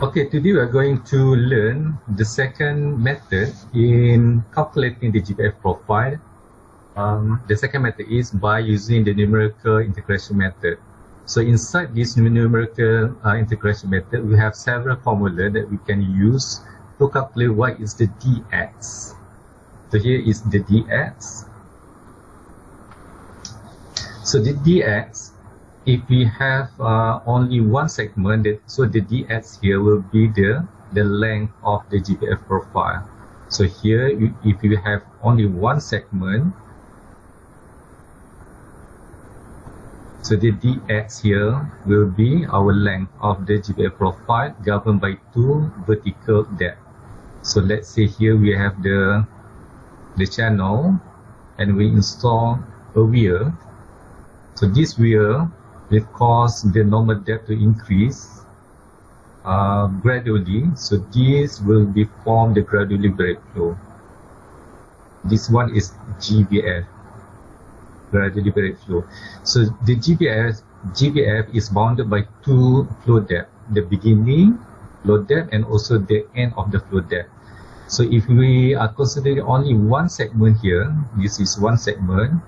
Okay, today we are going to learn the second method in calculating the GVF profile. The second method is by using the numerical integration method. So inside this numerical integration method, we have several formulas that we can use to calculate what is the dx. So here is the dx. So the dx, if we have only one segment, so the dx here will be the length of the GVF profile. So here, if you have only one segment, so the dx here will be our length of the GVF profile governed by two vertical depth. So let's say here we have the channel and we install a weir. So this weir will cause the normal depth to increase gradually. So this will be formed the gradually break flow. This one is GVF, gradually break flow. So the GVF is bounded by two flow depth, the beginning flow depth and also the end of the flow depth. So if we are considering only one segment here, this is one segment,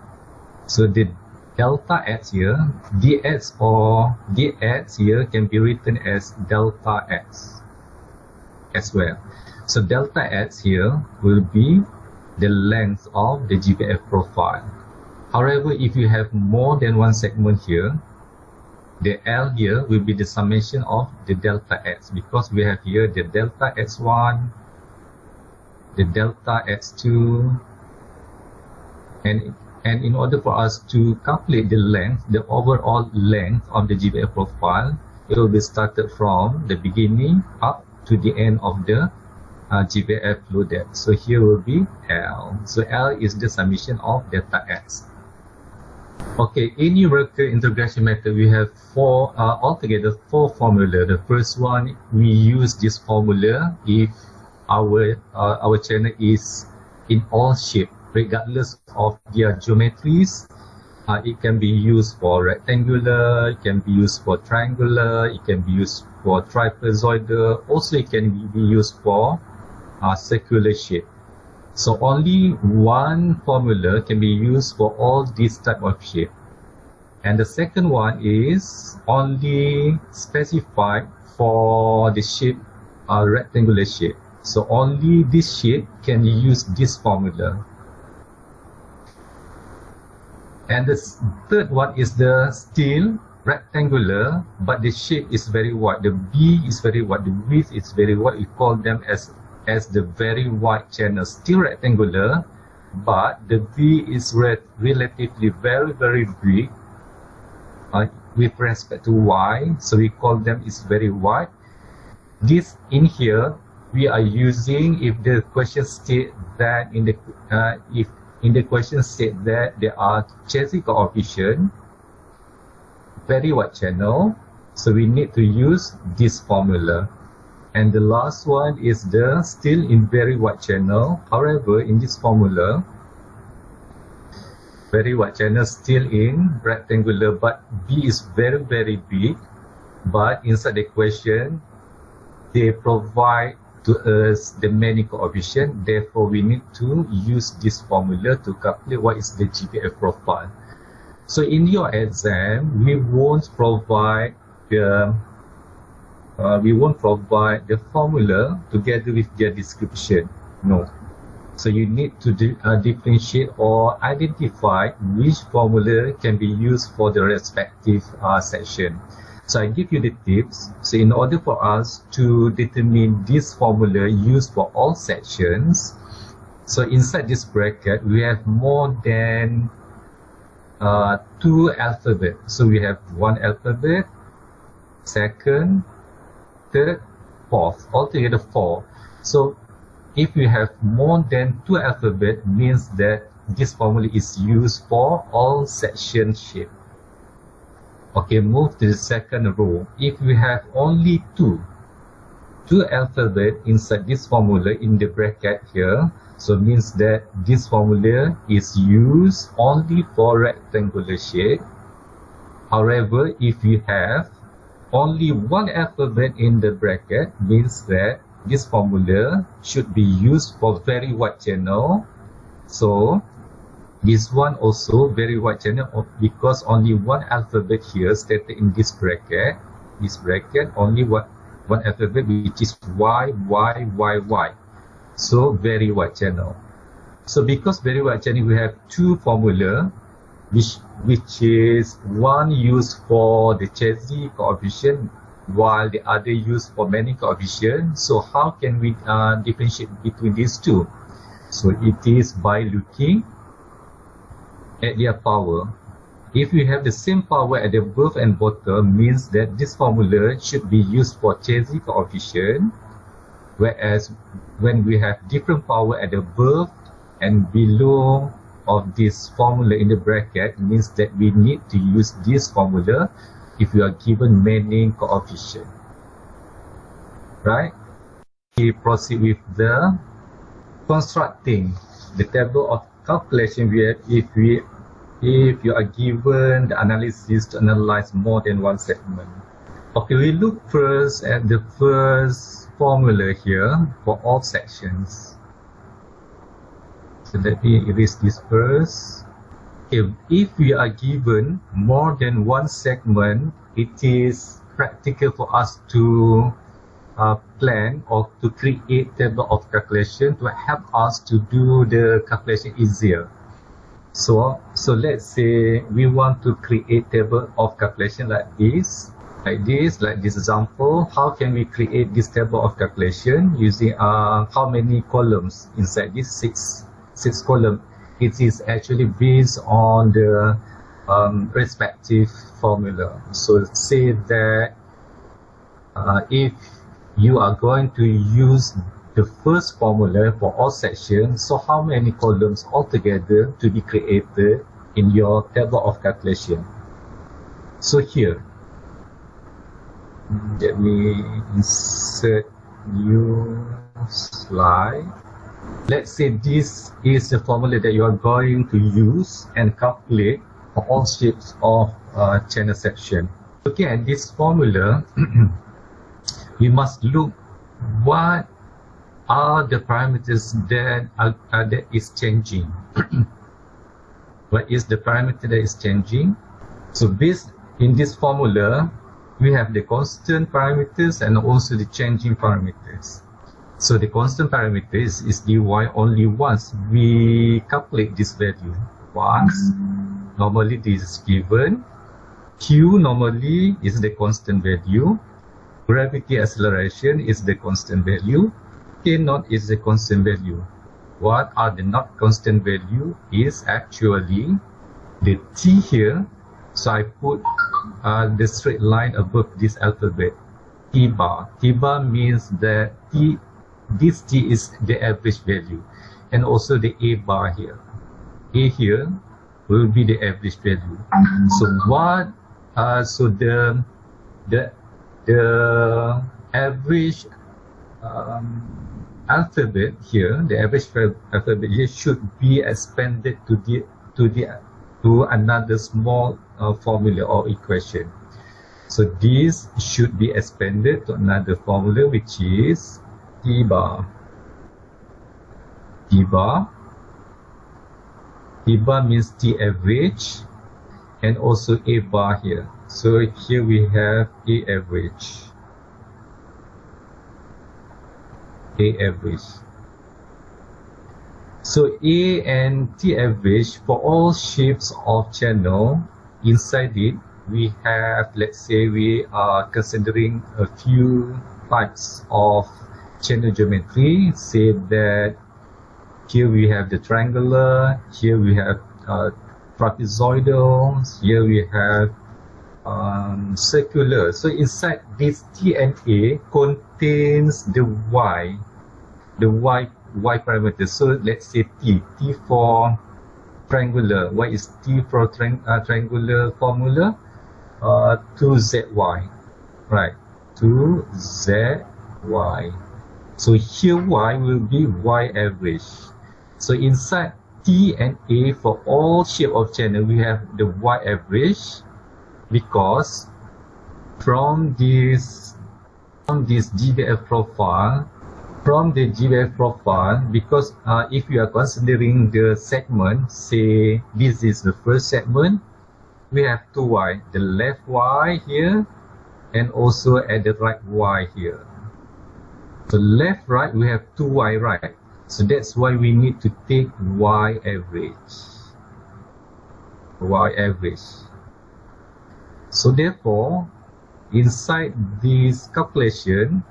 so the delta x here, dx or dx here can be written as delta x as well. So delta x here will be the length of the GVF profile. However, if you have more than one segment here, the L here will be the summation of the delta x, because we have here the delta x1, the delta x2, and in order for us to calculate the length, the overall length of the GVF profile, it will be started from the beginning up to the end of the GVF flow depth. So here will be L. So L is the summation of delta x. Okay, in numerical integration method, we have altogether four formula. The first one, we use this formula if our channel is in all shape, regardless of their geometries. It can be used for rectangular, it can be used for triangular, it can be used for trapezoidal, also it can be used for circular shape. So only one formula can be used for all these type of shape. And the second one is only specified for the shape, rectangular shape. So only this shape can use this formula. And the third one is the still rectangular, but the shape is very wide. The B is very wide, the width is very wide. We call them as the very wide channel. Still rectangular, but the V is relatively very big with respect to Y. So we call them is very wide. This in here we are using if the question state that if in the question state that there are Chesney coefficient, very wide channel, so we need to use this formula. And the last one is the still in very wide channel. However, in this formula, very wide channel still in rectangular, but B is very big. But inside the question, they provide to us the many coefficient. Therefore, we need to use this formula to calculate what is the GVF profile. So in your exam, we won't provide the formula together with their description. No. So you need to differentiate or identify which formula can be used for the respective section. So I give you the tips. So in order for us to determine this formula used for all sections, so inside this bracket we have more than two alphabets. So we have one alphabet, second, third, fourth, altogether four. So if we have more than two alphabets, means that this formula is used for all section shape. Okay, move to the second row. If we have only two alphabet inside this formula in the bracket here, so means that this formula is used only for rectangular shape. However, if you have only one alphabet in the bracket means that this formula should be used for very wide channel. So this one also very wide channel because only one alphabet here stated in this bracket. This bracket only one alphabet, which is Y, Y, Y, Y. So very wide channel. So because very wide channel, we have two formula, which is one used for the Chesney coefficient while the other used for Manning coefficient. So how can we differentiate between these two? So it is by looking at their power. If we have the same power at the above and bottom, means that this formula should be used for Chesney coefficient, whereas when we have different power at the above and below of this formula in the bracket, means that we need to use this formula if we are given Manning coefficient. Right? We proceed with the constructing the table of calculation. We have, if you are given the analysis to analyze more than one segment. Okay, we look first at the first formula here for all sections. So let me erase this first. If we are given more than one segment, it is practical for us to plan or to create table of calculation to help us to do the calculation easier. So let's say we want to create table of calculation like this example. How can we create this table of calculation using how many columns inside this six column? It is actually based on the respective formula. So say that if you are going to use the first formula for all sections, so how many columns altogether to be created in your table of calculation? So here, let me insert new slide. Let's say this is the formula that you are going to use and calculate for all shapes of channel section. Looking at this formula, we must look what are the parameters that is changing. What is the parameter that is changing? So based in this formula, we have the constant parameters and also the changing parameters. So the constant parameters is dy only once we calculate this value. Once, normally this is given. Q normally is the constant value. Gravity acceleration is the constant value. K naught is the constant value. What are the not constant value is actually the T here. So I put the straight line above this alphabet, T bar. T bar means that this T is the average value, and also the A bar here. A here will be the average value. So what? So the average alphabet here, the average alphabet here should be expanded to another small formula or equation. So this should be expanded to another formula, which is T bar. T bar. T bar means T average, and also A bar here. So here we have A average. A average. So A and T average for all shapes of channel, inside it we have, let's say we are considering a few types of channel geometry. Say that here we have the triangular, here we have trapezoidal, here we have circular. So inside this T and A contains the Y parameter. So let's say T for triangular. What is T for triangular formula? 2ZY, right? 2ZY. So here Y will be Y average. So inside T and A for all shape of channel, we have the Y average, because from this GVF profile, because if you are considering the segment, say this is the first segment, we have two Y, the left Y here and also at the right Y here. So left, right, we have two Y right. So that's why we need to take Y average. Y average. So therefore, inside this calculation,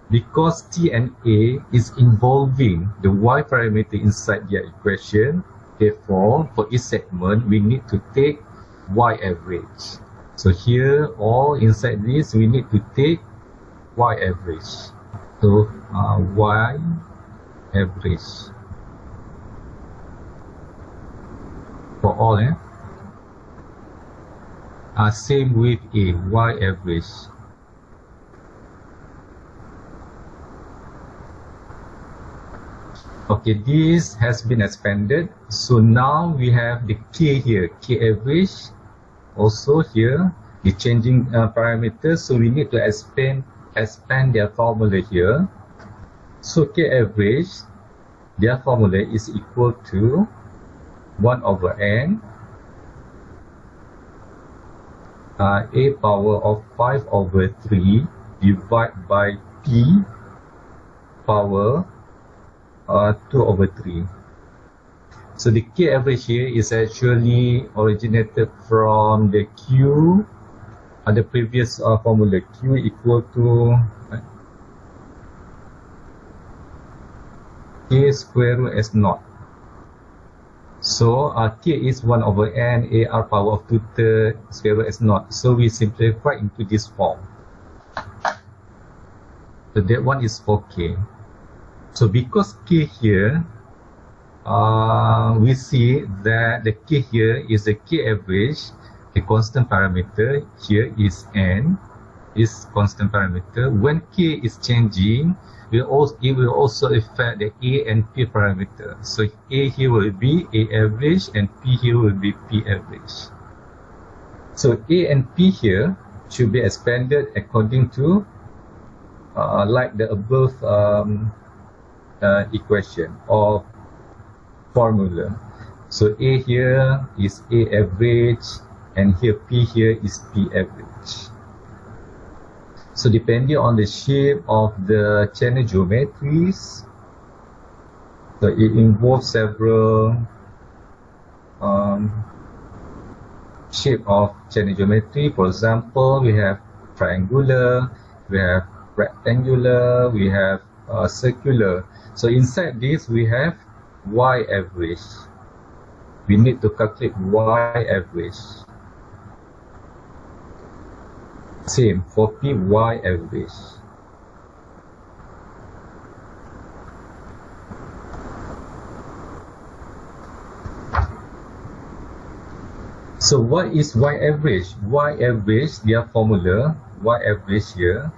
because T and A is involving the Y parameter inside their equation, therefore, for each segment, we need to take Y average. So here, all inside this, we need to take Y average. So, Y average. For all, same with A, Y average. Okay, this has been expanded. So now we have the K here, K average. Also here, the changing parameters. So we need to expand their formula here. So K average, their formula is equal to 1 over N A power of 5 over 3 divided by P power 2 over 3. So the K average here is actually originated from the Q, the previous formula, Q equal to K square root S naught. So K is 1 over N AR power of 2/3 square root S naught. So we simplify into this form. So that one is for K. So because K here, we see that the K here is the K average, the constant parameter. Here is N, is constant parameter. When K is changing, it will also affect the A and P parameter. So A here will be A average and P here will be P average. So A and P here should be expanded according to like the above equation or formula. So A here is A average and here P here is P average. So depending on the shape of the channel geometries, so it involves several shape of channel geometry. For example, we have triangular, we have rectangular, we have circular. So inside this we have Y average. We need to calculate Y average. Same for P Y average. So what is Y average? Y average, their formula, Y average here,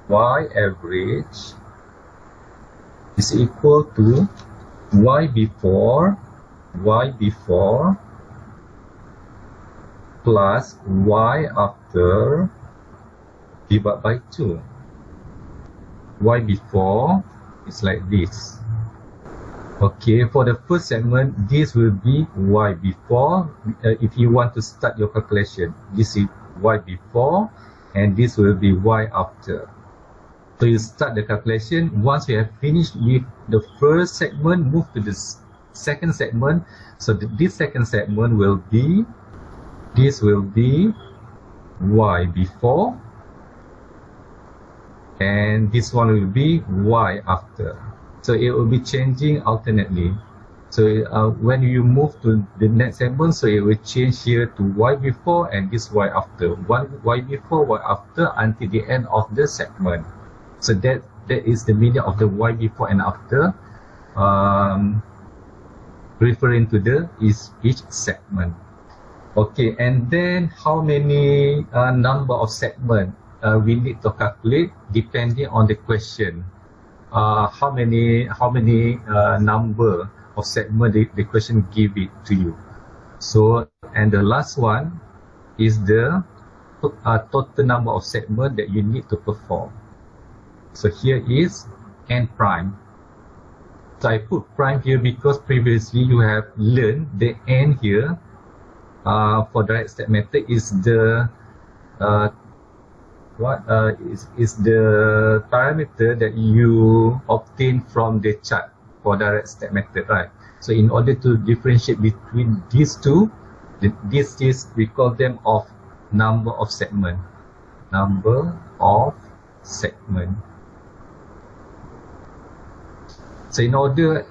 Y average is equal to Y before plus Y after divided by 2. Y before is like this. Okay, for the first segment, this will be Y before. If you want to start your calculation, this is Y before and this will be Y after. So you start the calculation. Once you have finished with the first segment, move to the second segment. So this second segment will be, this will be Y before and this one will be Y after. So it will be changing alternately. So when you move to the next segment, so it will change here to Y before and this Y after. One Y before, Y after until the end of the segment. So that is the meaning of the Y before and after, referring to the each segment. Okay, and then how many number of segments we need to calculate depending on the question. How many number of segment the question give it to you. So and the last one is the total number of segments that you need to perform. So here is n prime. So I put prime here because previously you have learned the n here for direct step method is the is the parameter that you obtain from the chart for direct step method, right? So in order to differentiate between these two, this is, we call them of number of segment. Number of segment. So in order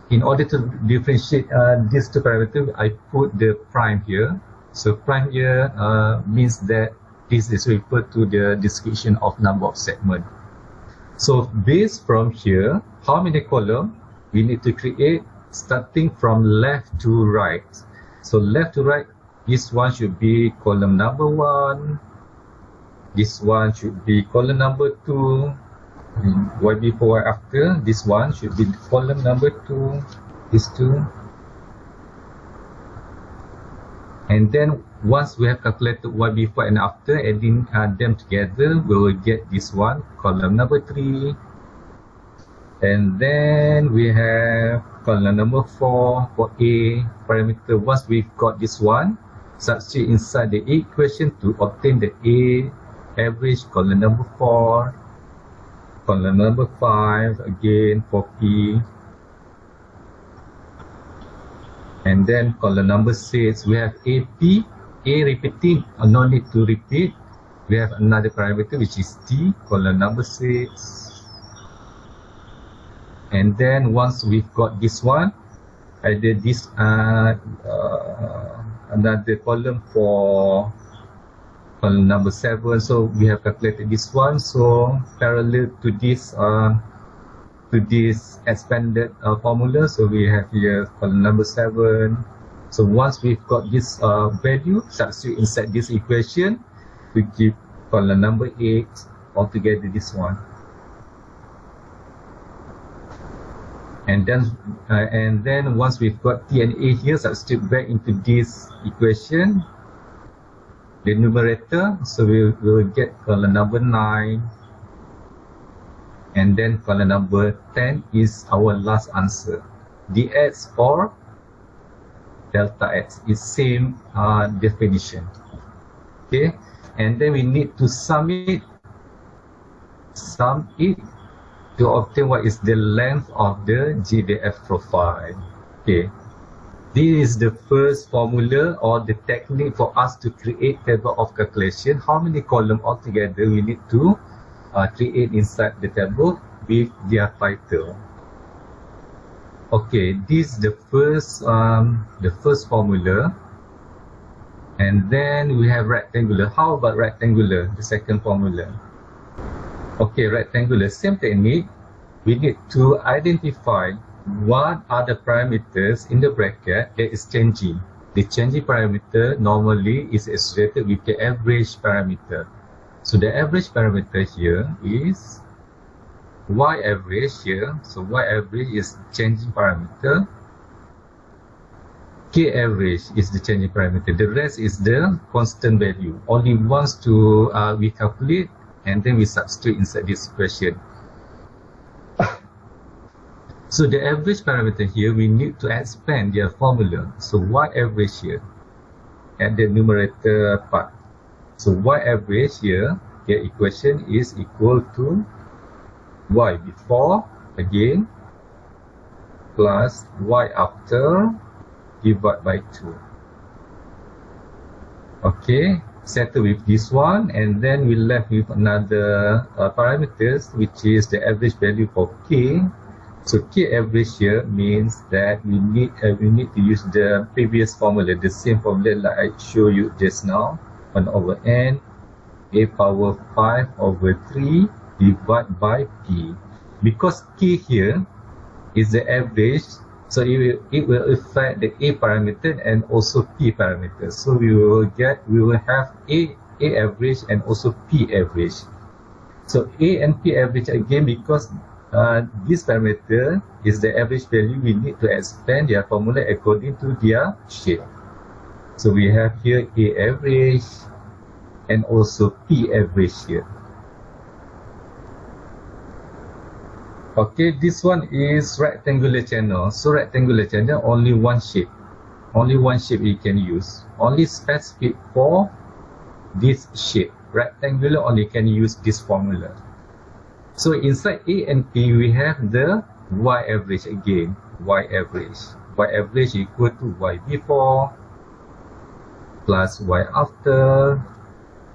to differentiate these two parameters, I put the prime here. So prime here means that this is referred to the description of number of segment. So based from here, how many columns we need to create starting from left to right. So left to right, this one should be column number 1. This one should be column number 2. Y before, Y after. This one should be column number 2. These two. And then once we have calculated Y before and after, adding them together, we will get this one, column number 3. And then we have column number 4 for A parameter. Once we've got this one, substitute inside the equation to obtain the A average, column number 4, column number 5 again for P. And then column number 6, we have AP, A repeating, no need to repeat. We have another parameter which is T, column number 6. And then once we've got this one, I did this another column for column number 7. So we have calculated this one. So parallel to this expanded formula, so we have here column number 7. So once we've got this value, substitute inside this equation, we give column number 8, altogether this one. And then once we've got T and A here, substitute back into this equation, the numerator, so we will get column number 9. And then column number 10 is our last answer. dx or delta x is same definition. Okay, and then we need to sum it to obtain what is the length of the GVF profile. Okay, this is the first formula or the technique for us to create table of calculation. How many columns altogether we need to create inside the table with their title. Okay, this is the first formula. And then we have rectangular. How about rectangular, the second formula? Okay, rectangular, same technique. We need to identify what are the parameters in the bracket that is changing. The changing parameter normally is associated with the average parameter. So the average parameter here is Y average here. So Y average is changing parameter. K average is the changing parameter. The rest is the constant value. Only once to we calculate and then we substitute inside this equation. So the average parameter here, we need to expand their formula. So Y average here at the numerator part. So Y average here, the equation is equal to Y before again plus Y after divided by 2. Okay, settle with this one, and then we left with another parameters, which is the average value for K. So K average here means that we need to use the previous formula, the same formula like I showed you just now, 1 over n, a power 5 over 3 divided by P. Because K here is the average, so it will affect the A parameter and also P parameter. So we will have A average and also P average. So A and P average again, because this parameter is the average value, we need to expand their formula according to their shape. So we have here A average, and also P average here. Okay, this one is rectangular channel. So rectangular channel, only one shape you can use, only specific for this shape. Rectangular only can use this formula. So inside A and P we have the Y average again. Y average equal to Y before plus Y after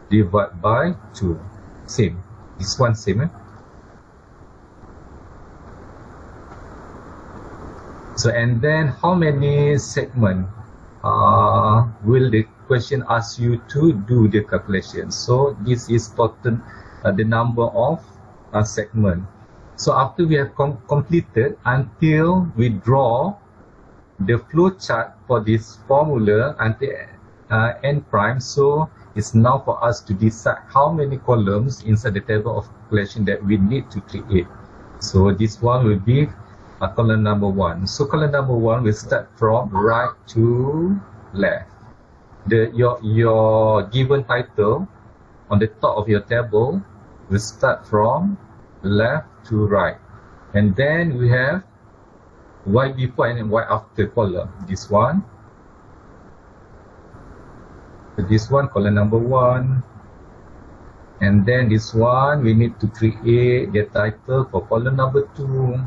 divided by 2. Same. This one same. So and then how many segment will the question ask you to do the calculation? So this is total the number of segment. So after we have completed until we draw the flow chart for this formula until n prime, so it's now for us to decide how many columns inside the table of calculation that we need to create. So this one will be column number 1. So column number 1 will start from right to left. Your given title on the top of your table will start from left to right, and then we have Y before and Y after column. This one column number 1, and then this one we need to create the title for column number 2.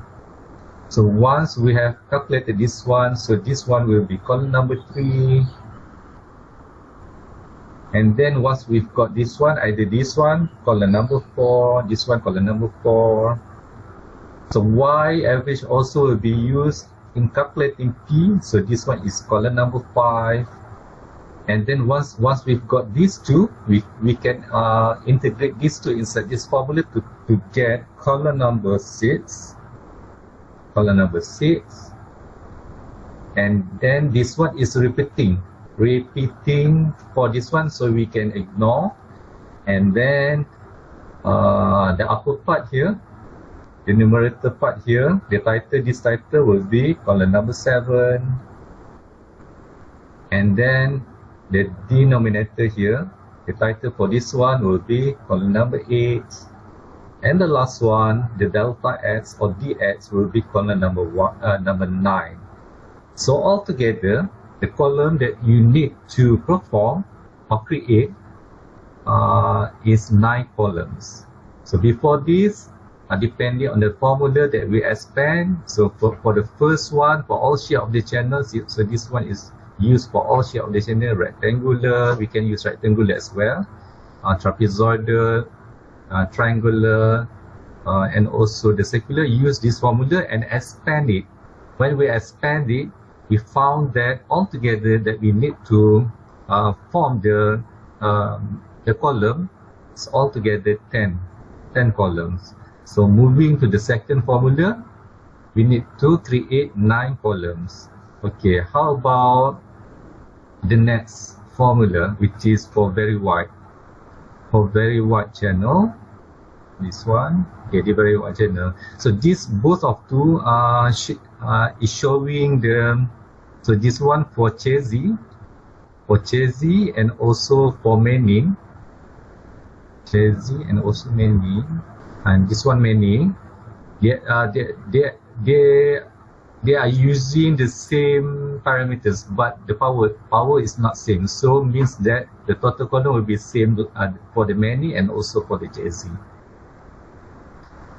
So once we have calculated this one, so this one will be column number 3. And then once we've got this one, either this one, column number 4, this one, column number 4. So Y average also will be used in calculating P. So this one is column number 5. And then once we've got these two, we can integrate these two inside this formula to get column number 6. Column number 6. And then this one is repeating for this one, so we can ignore. And then the upper part here, the numerator part here, the title, this title will be column number 7. And then the denominator here, the title for this one will be column number 8. And the last one, the delta x or dx, will be column number 9. So altogether, the column that you need to perform or create is 9 columns. So before this, depending on the formula that we expand, so for the first one, for all shape of the channels, so this one is used for all shape of the channel. Rectangular, we can use rectangular as well, trapezoidal, triangular, and also the circular. Use this formula and expand it. When we expand it, we found that altogether that we need to form the column. It's altogether 10 columns. So moving to the second formula, we need to create 9 columns. Okay, how about the next formula, which is for very wide channel? This one, okay, the very wide channel. So this both of two is showing the. So this one for chassis and also for many. Chassis and also many, and this one many. They are using the same parameters, but the power is not same. So means that the total column will be same for the many and also for the chassis.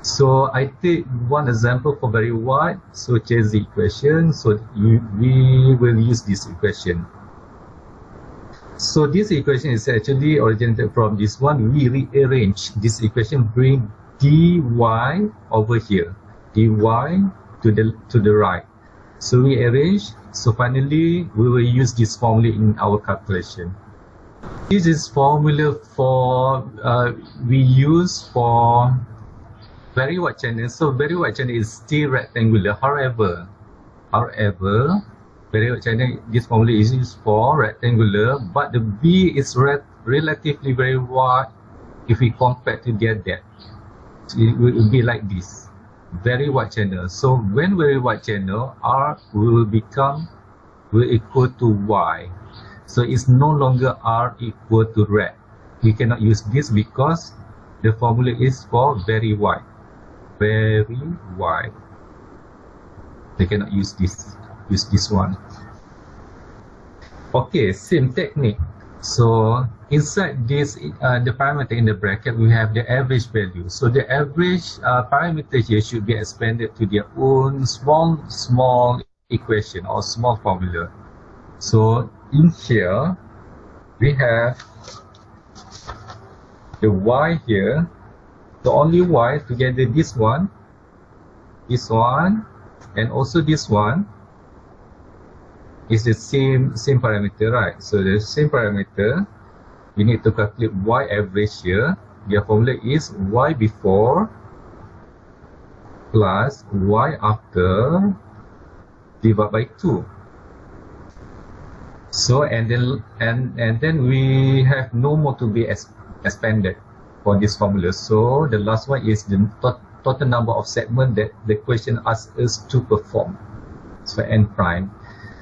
So I take one example for very wide. So chassis equation. So we will use this equation. So this equation is actually originated from this one. We rearrange this equation, bring dy over here, dy to the right. So we arrange. So finally, we will use this formula in our calculation. This is formula for we use for very wide channel. So very wide channel is still rectangular. However, very wide channel, this formula is used for rectangular, but the B is relatively very wide if we compare to get that. So it will be like this. Very wide channel. So when very wide channel, R will equal to Y. So it's no longer R equal to red. You cannot use this because the formula is for very wide. Very wide. They cannot use this. Use this one. Okay, same technique. So inside this, the parameter in the bracket, we have the average value. So the average parameter here should be expanded to their own small equation or small formula. So in here, we have the y here. The only y together this one, and also this one is the same parameter, right? So the same parameter, we need to calculate y average here. Their formula is y before plus y after divided by 2. So and then we have no more to be expanded for this formula. So the last one is the total number of segments that the question asks us to perform. So n prime.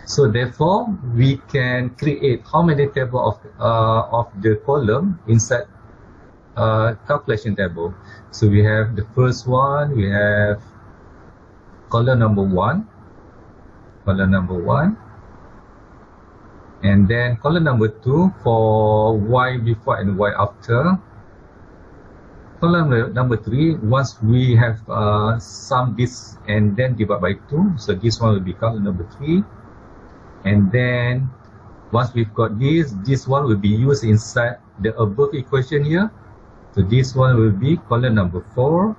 So therefore, we can create how many table of the column inside calculation table. So we have the first one, we have column number 1, and then column number 2 for y before and y after. Column number 3, once we have sum this and then divide by 2, so this one will be column number 3. And then once we've got this one will be used inside the above equation here. So this one will be column number 4.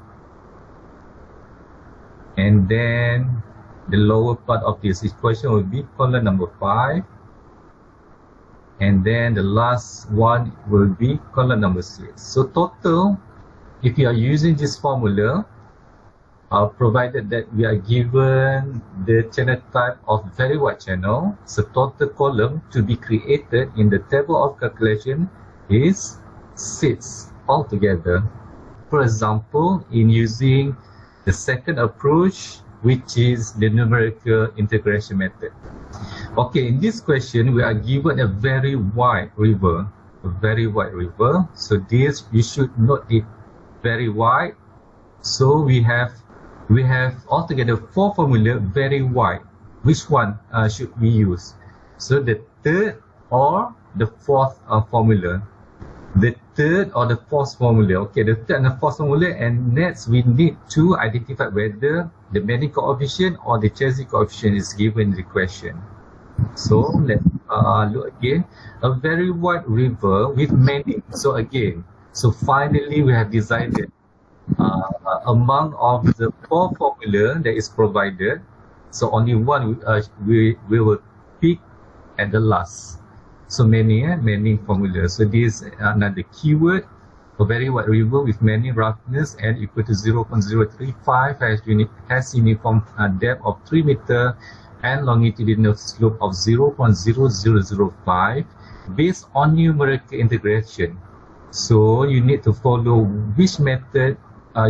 And then the lower part of this equation will be column number 5. And then the last one will be column number 6. So total, if you are using this formula, provided that we are given the channel type of very wide channel, so total column to be created in the table of calculation is 6 altogether. For example, in using the second approach, which is the numerical integration method. Okay, in this question, we are given a very wide river, So this, you should note it very wide. So we have altogether 4 formula very wide. Which one should we use? So the third or the fourth formula. The third or the fourth formula. Okay, the third and the fourth formula, and next we need to identify whether the Manning coefficient or the Chesney coefficient is given in the question. So let's look again. A very wide river with Manning. So again, so finally we have decided among of the 4 formula that is provided, so only one we will pick at the last. So Manning formula. So this is another keyword. A very wide river with Manning roughness n equal to 0.035 has uniform depth of 3 meter and longitudinal slope of 0.0005 based on numerical integration. So you need to follow which method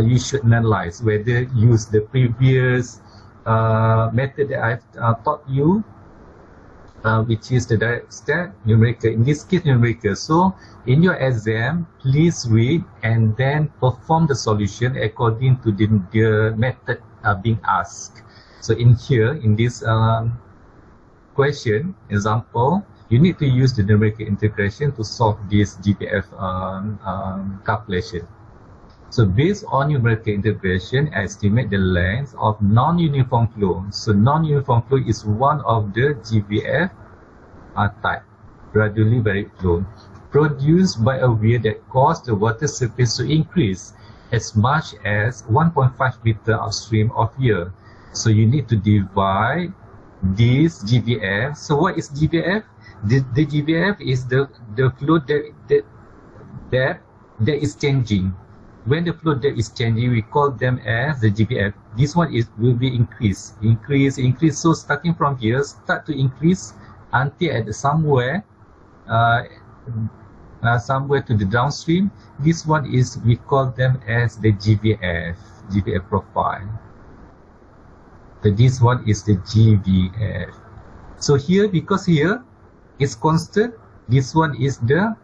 you should analyze, whether use the previous method that I've taught you, which is the direct step, numerical, in this case numerical. So in your exam, please read and then perform the solution according to the method being asked. So in here, in this question, example, you need to use the numerical integration to solve this GVF calculation. So based on numerical integration, estimate the length of non-uniform flow. So non-uniform flow is one of the GVF type, gradually varied flow, produced by a weir that caused the water surface to increase as much as 1.5 meter upstream of here. So you need to divide this GVF. So what is GVF? The GVF is the flow that is changing. When the flow depth is changing, we call them as the GVF. This one will be increase. So starting from here, start to increase until at somewhere to the downstream. This one is, we call them as the GVF profile. So this one is the GVF. So here, because here is constant, this one is the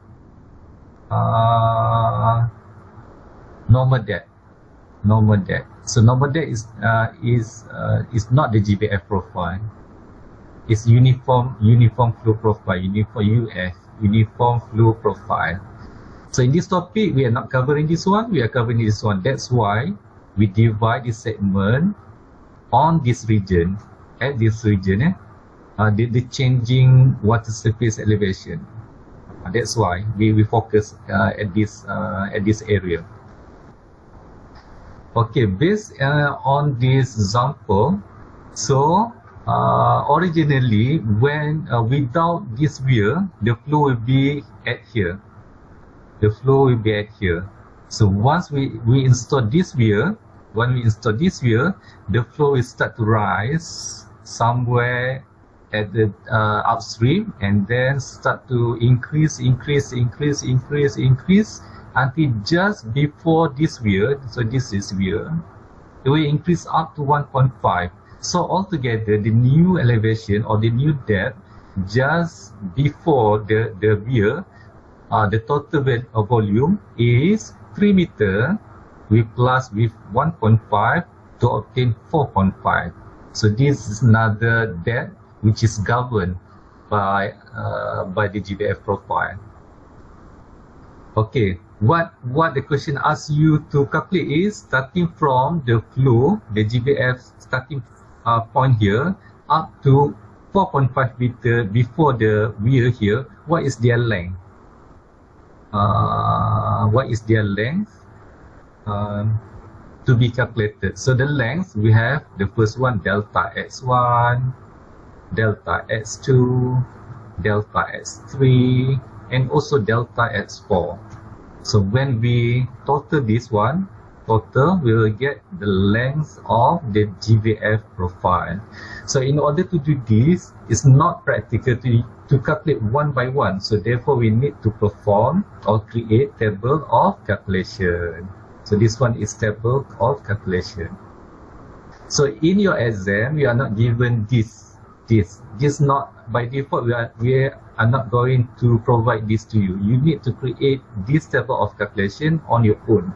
normal debt. So normal debt is not the GVF profile. It's uniform flow profile, uniform flow profile. So in this topic, we are not covering this one. We are covering this one. That's why we divide this segment on this region. At this region, the changing water surface elevation. That's why we focus at this area. Okay, based on this example, so originally when without this weir, the flow will be at here. So once we install this weir, the flow will start to rise somewhere at the upstream, and then start to increase until just before this weir. So this is weir. It will increase up to 1.5. So altogether, the new elevation or the new depth just before the weir, the total volume is 3 meter with 1.5 to obtain 4.5. So this is another depth which is governed by the GVF profile. Okay, what the question asks you to calculate is starting from the flow, the GVF starting point here up to 4.5 meter before the weir here. What is their length? To be calculated. So the length, we have the first one, delta x1, delta x2, delta x3, and also delta x4. So when we total this one, we will get the length of the GVF profile. So in order to do this, it's not practical to calculate one by one. So therefore, we need to perform or create table of calculation. So this one is table of calculation. So in your exam, you are not given this not by default. We are not going to provide this to you. You need to create this table of calculation on your own.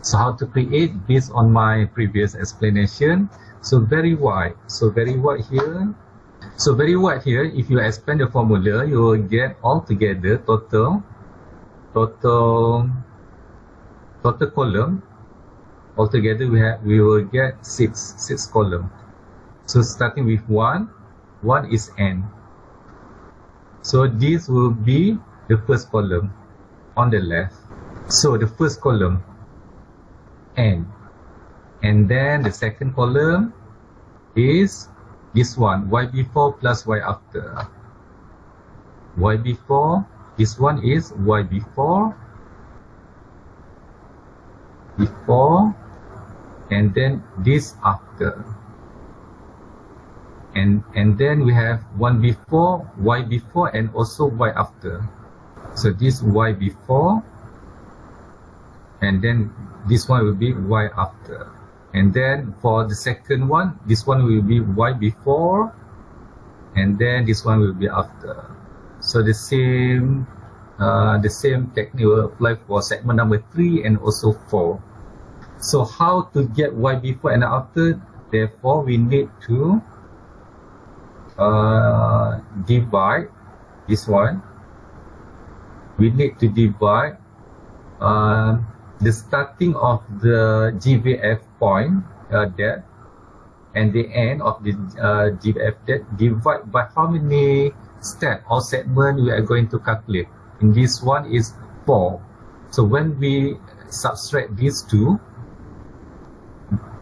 So how to create based on my previous explanation. So very wide here. So very wide here. If you expand the formula, you will get altogether total column. Altogether we will get six column. So starting with one is n. So this will be the first column on the left. So the first column n, and then the second column is this one, y before plus y after. Y before, this one is y before, and then this after. And then we have one before, y before, and also y after. So this y before, and then this one will be y after. And then for the second one, this one will be y before, and then this one will be after. So the same technique will apply for segment number 3 and also 4. So how to get y before and after? Therefore, we need to divide this one. We need to divide the starting of the GVF point depth and the end of the GVF depth, divide by how many step or segment we are going to calculate. In this one is 4. So when we subtract these two,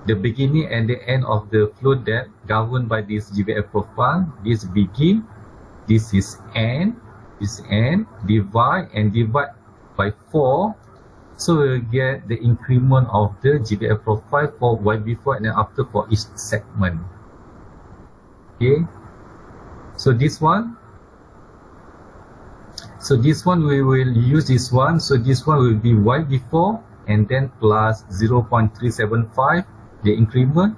the beginning and the end of the flow depth governed by this GVF profile, this begin, this is end, divide by 4. So we'll get the increment of the GVF profile for y before and after for each segment. Okay. So this one we will use this one. So this one will be y before and then plus 0.375. The increment,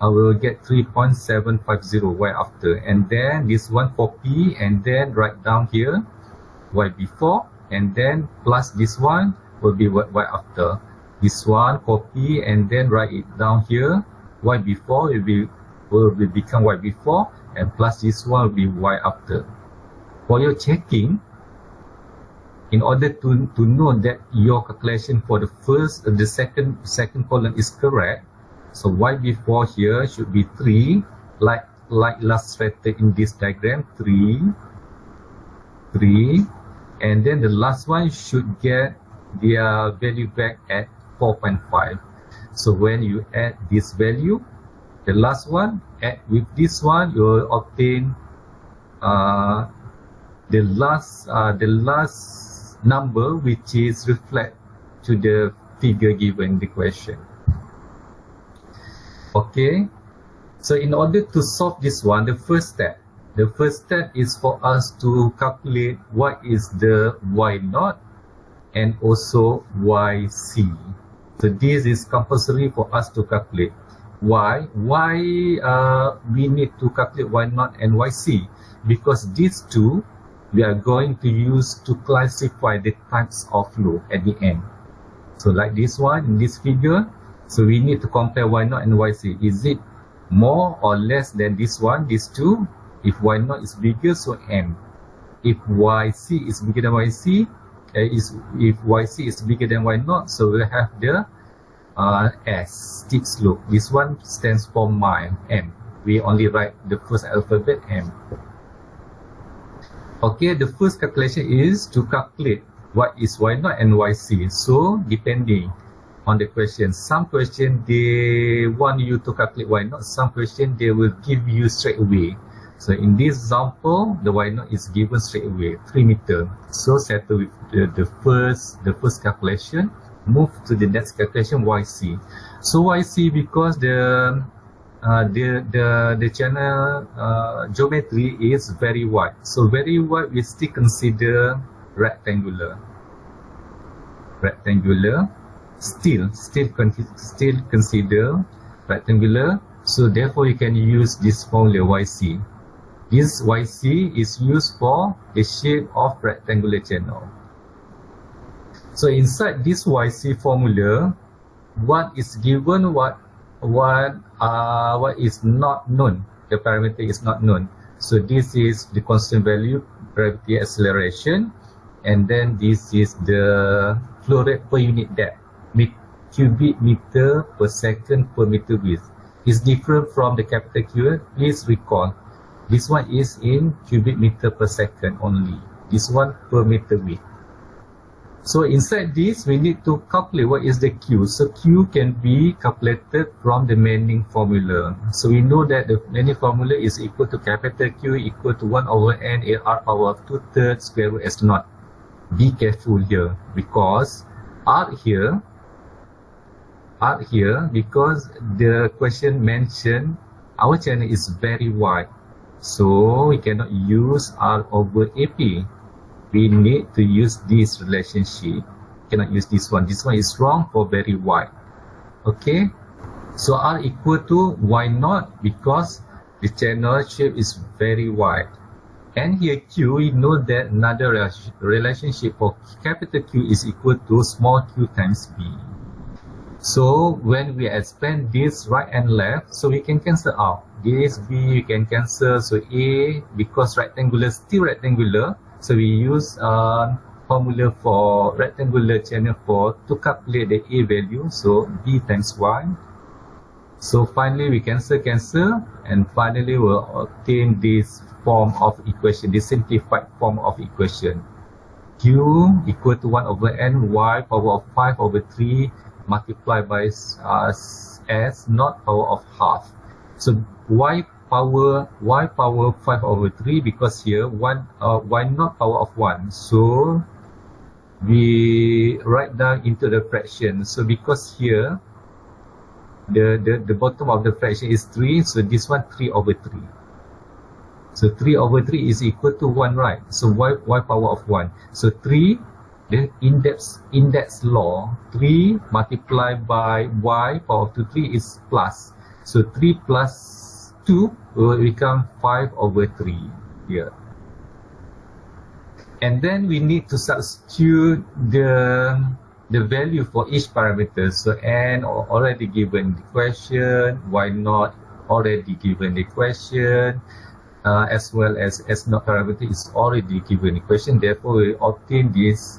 I will get 3.750 y after, and then this one for p, and then write down here y before and then plus this one will be y after. This one copy and then write it down here. Y before will become y before, and plus this one will be y after. For your checking, in order to know that your calculation for the second column is correct, so y before here should be 3, like illustrated in this diagram, 3, and then the last one should get their value back at 4.5. So when you add this value, the last one, add with this one, you will obtain the last number, which is reflect to the figure given in the question. Okay, so in order to solve this one, the first step is for us to calculate what is the y0 and also yc. So this is compulsory for us to calculate. Why we need to calculate y0 and yc? Because these two we are going to use to classify the types of flow at the end. So like this one in this figure, so we need to compare y0 and yc. Is it more or less than this one, these two? If y0 is bigger, so m. If yc is bigger than yc, if yc is bigger than y0, so we have the s, steep slope. This one stands for mile, m. We only write the first alphabet, m. Okay, the first calculation is to calculate what is y0 and yc. So depending on the question, some question they want you to calculate y0, some question they will give you straight away. So in this example, the y0 is given straight away, 3 meter. So settle with the first calculation, move to the next calculation, yc. So yc, because the channel geometry is very wide. So very wide, we still consider rectangular. Still consider rectangular. So therefore, you can use this formula yc. This yc is used for the shape of rectangular channel. So inside this yc formula, what is given, what is not known, the parameter is not known. So this is the constant value, gravity acceleration, and then this is the flow rate per unit depth, cubic meter per second per meter width. It's different from the capital Q. Please recall, this one is in cubic meter per second only. This one per meter width. So inside this, we need to calculate what is the Q. So Q can be calculated from the Manning formula. So we know that the Manning formula is equal to capital Q equal to 1 over n r power of 2/3 square root s naught. Be careful here, because R here, because the question mentioned our channel is very wide. So we cannot use R over AP. We need to use this relationship. Cannot use this one. This one is wrong for very wide. Okay. So R equal to y0 because the channel shape is very wide. And here Q, we know that another relationship for capital Q is equal to small q times B. So when we expand this right and left, so we can cancel out. This B we can cancel. So A, because rectangular still rectangular, so we use formula for rectangular channel to calculate the A value. So B times 1. So finally we cancel, and finally we'll obtain this form of equation, the simplified form of equation. Q equal to 1 over n y power of 5 over 3 multiplied by s not power of half. So y power 5 over 3, because here y not power of 1. So we write down into the fraction. So because here the bottom of the fraction is 3, so this one 3 over 3. So 3 over 3 is equal to 1, right? So y power of 1. So 3, the index law, 3 multiplied by y power of 3 is plus. So 3 plus 2 will become 5 over 3 here. And then we need to substitute the value for each parameter. So n already given the question, y not already given the question, as well as s not parameter is already given the question. Therefore, we obtain this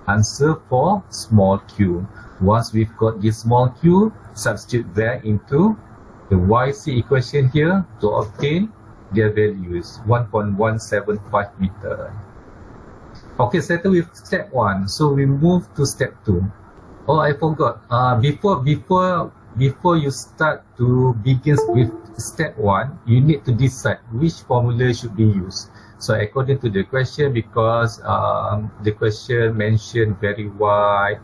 answer for small q. Once we've got this small q, substitute that into the YC equation here to obtain their values, 1.175 meter. Okay, settle with step 1. So we move to step 2. Oh, I forgot. Before you start to begin with step 1, you need to decide which formula should be used. So according to the question, because the question mentioned very wide,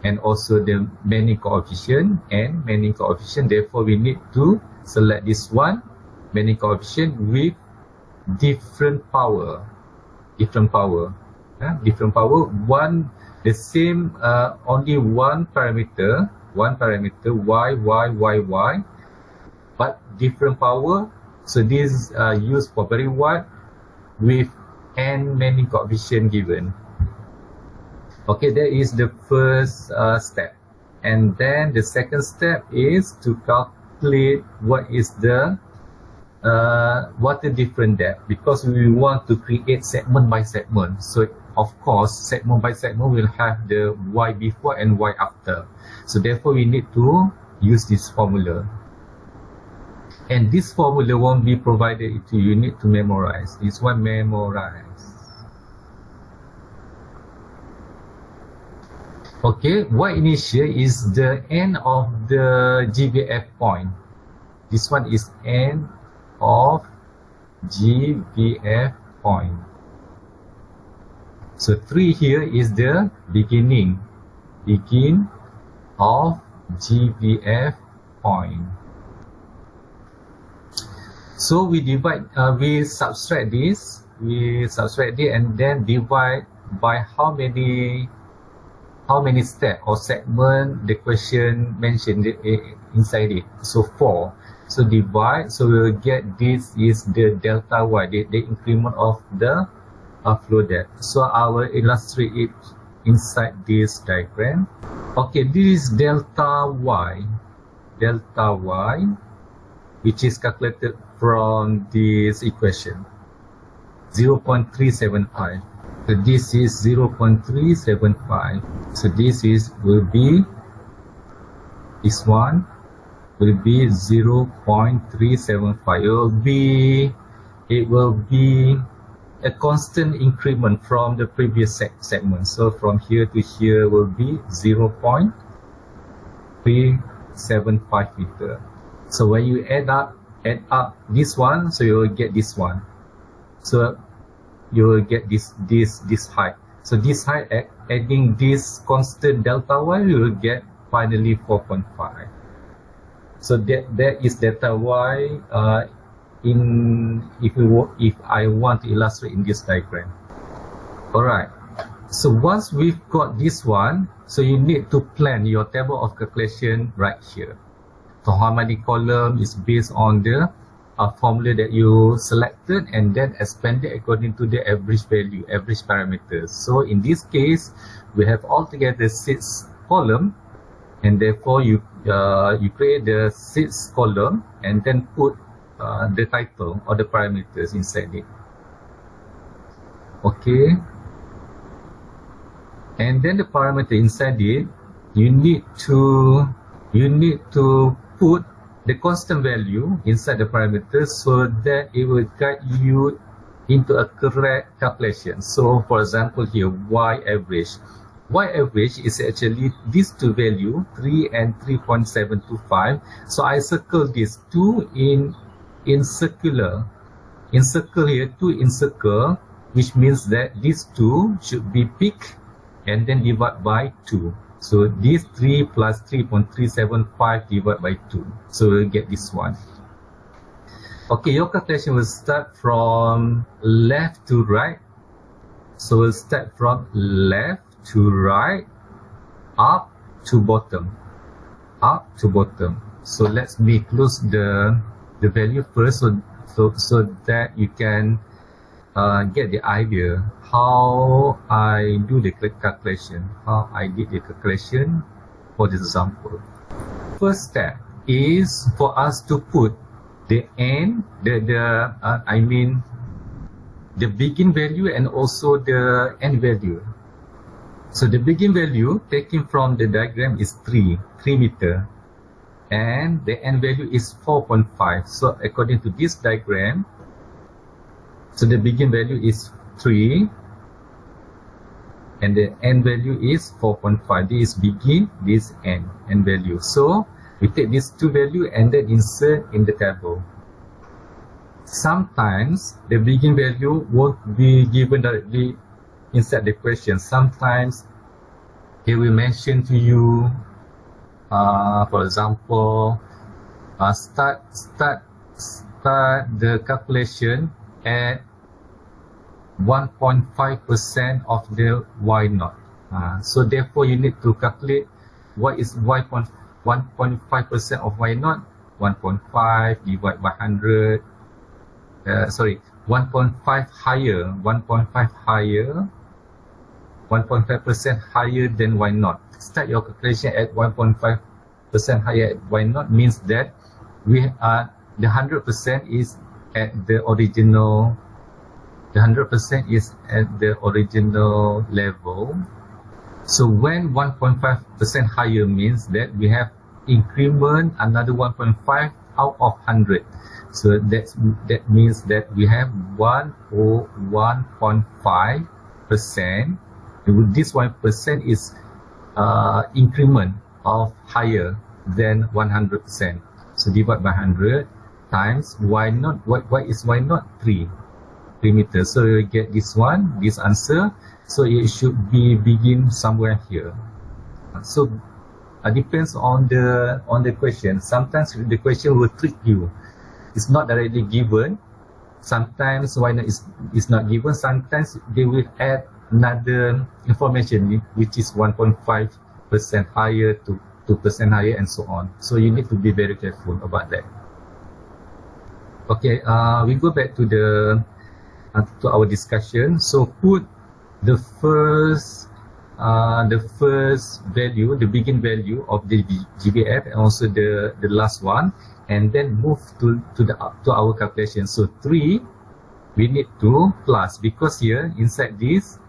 and also the many coefficient and many coefficient, therefore we need to select this one, many coefficient with different power. One, the same, only one parameter, y, but different power. So this is used for very wide with n many coefficient given. Okay, that is the first step. And then the second step is to calculate what is the water different depth, because we want to create segment by segment. So of course, segment by segment will have the y before and y after. So therefore, we need to use this formula. And this formula won't be provided to you. You need to memorize. This one, memorize. Okay, y initial is the end of the GVF point. This one is end of GVF point. So 3 here is the begin of GVF point. So we divide, we subtract this, and then divide by how many steps or segment the question mentioned inside it. So 4. So divide, so we will get this is the delta y, the increment of the flow depth. So I will illustrate it inside this diagram. Okay, this is delta y, which is calculated from this equation, 0.375. So this is 0.375. So this will be, this one will be 0.375. It will be a constant increment from the previous segment. So from here to here will be 0.375 meter. So when you add up this one, so you will get this one. So you will get this height. So this height, adding this constant delta y, you will get finally 4.5. So that is delta y if I want to illustrate in this diagram. Alright. So once we've got this one, so you need to plan your table of calculation right here. So how many columns is based on the formula that you selected and then expanded according to the average value, average parameters. So in this case, we have altogether 6 columns, and therefore you create the 6th column and then put the title or the parameters inside it. Okay, and then the parameter inside it, you need to put the constant value inside the parameters so that it will guide you into a correct calculation. So for example here, y average is actually these two values, 3 and 3.725. So I circle this 2 in circular, here 2 in circle, which means that these 2 should be picked and then divided by 2. So this 3 plus 3.375 divided by 2. So we'll get this one. Okay, your calculation will start from left to right. So we'll start from left to right, up to bottom. So let me close the value first, so that you can get the idea how I do the calculation, how I did the calculation for this example. First step is for us to put the n, the begin value and also the end value. So the begin value taken from the diagram is 3 meter, and the end value is 4.5. So according to this diagram, so the begin value is 3 and the end value is 4.5. This is begin, this is end value. So we take these two values and then insert in the table. Sometimes the begin value won't be given directly inside the question. Sometimes they will mention to you, for example, start the calculation at 1.5% of the y naught. So therefore you need to calculate what is 1.5% of y naught. 1.5 divided by 100. 1.5 higher, 1.5% higher than y naught. Start your calculation at 1.5% higher at y naught means that we are the 100% is at the original. The 100% is at the original level. So when 1.5% higher means that we have increment another 1.5 out of 100. So that means that we have 1.5%. This 1% is increment of higher than 100%. So divide by 100 times y naught. What is y naught? 3 meters. So you get this one, this answer. So it should be begin somewhere here. So depends on the question. Sometimes the question will trick you. It's not directly given. Sometimes y naught is not given. Sometimes they will add another information which is 1.5% higher to 2% higher and so on. So you need to be very careful about that. Okay, we go back to to our discussion. So put the first value, the begin value of the GVF and also the last one, and then move to our calculation. So 3 we need to plus, because here inside this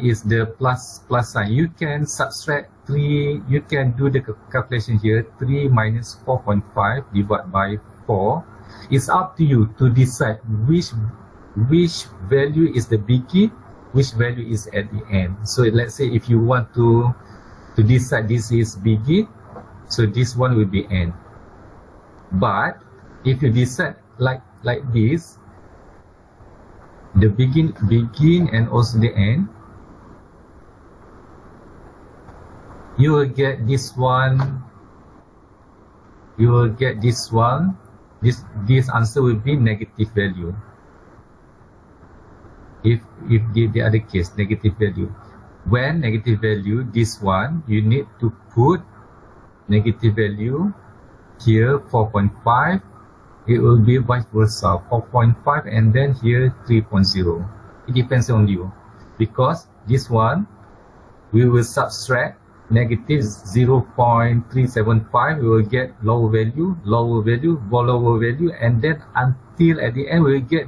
is the plus sign. You can subtract 3, you can do the calculation here. 3 minus 4.5 divided by 4. It's up to you to decide which value is the begin, which value is at the end. So let's say if you want to decide this is begin, so this one will be end. But if you decide like this, the begin and also the end, you will get this one. You will get this one. This answer will be negative value. If the other case, negative value. When negative value, this one, you need to put negative value here 4.5. It will be vice versa, 4.5 and then here 3.0. It depends on you, because this one we will subtract negative 0.375. We will get lower value, and then until at the end we will get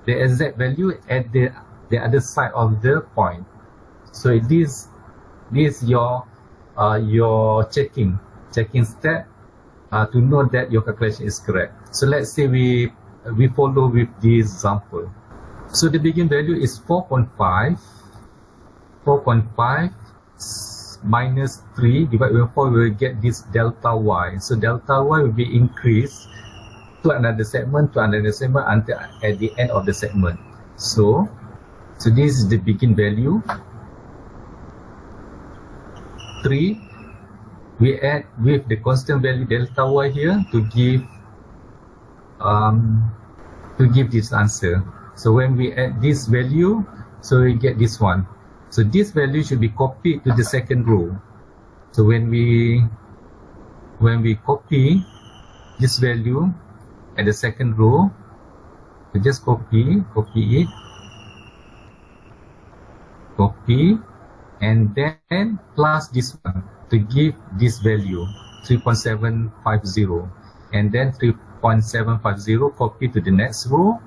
the exact value at the other side of the point. So this your checking step to know that your calculation is correct. So let's say we follow with this example. So the begin value is 4.5 minus 3 divided by 4, we will get this delta y. So delta y will be increased to another segment, until at the end of the segment. So this is the begin value. 3, we add with the constant value delta y here to give this answer. So when we add this value, so we get this one. So this value should be copied to the second row. So when we copy this value at the second row, So just copy it, copy, and then plus this one to give this value 3.750, and then 3.750 copy to the next row,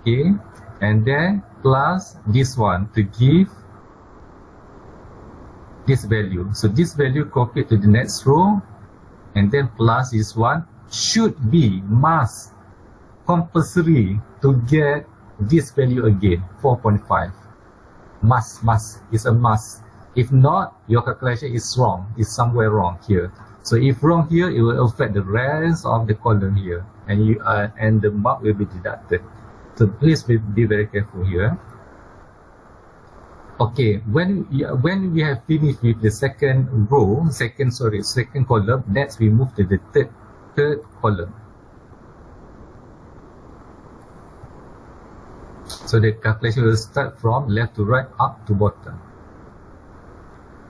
okay, and then plus this one to give this value. So this value copy to the next row, and then plus this one should be must compulsory to get this value again, 4.5. Must, it's a must. If not, your calculation is wrong, it's somewhere wrong here. So if wrong here, it will affect the rest of the column here, and you and the mark will be deducted. So please be very careful here. Okay, when we have finished with the second column, next we move to the third column. So the calculation will start from left to right, up to bottom.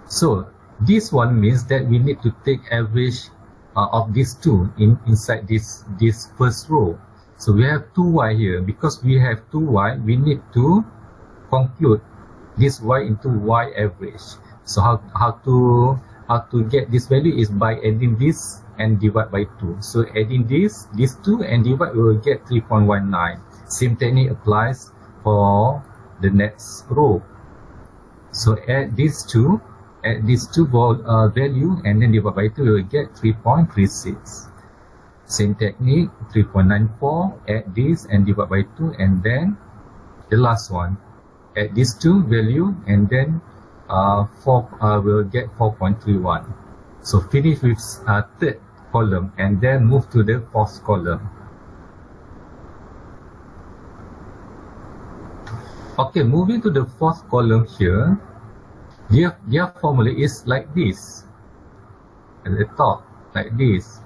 So this one means that we need to take average of these two inside this first row. So we have 2y here. Because we have 2y, we need to conclude this y into y average. So how to get this value is by adding this and divide by 2. So adding these two and divide, we will get 3.19. Same technique applies for the next row. So add these two value and then divide by 2, we will get 3.36. Same technique, 3.94, add this and divide by 2, and then the last one, add these two value and then we'll get 4.31. So finish with third column and then move to the fourth column. Okay, moving to the fourth column here, their formula is like this. At the top, like this.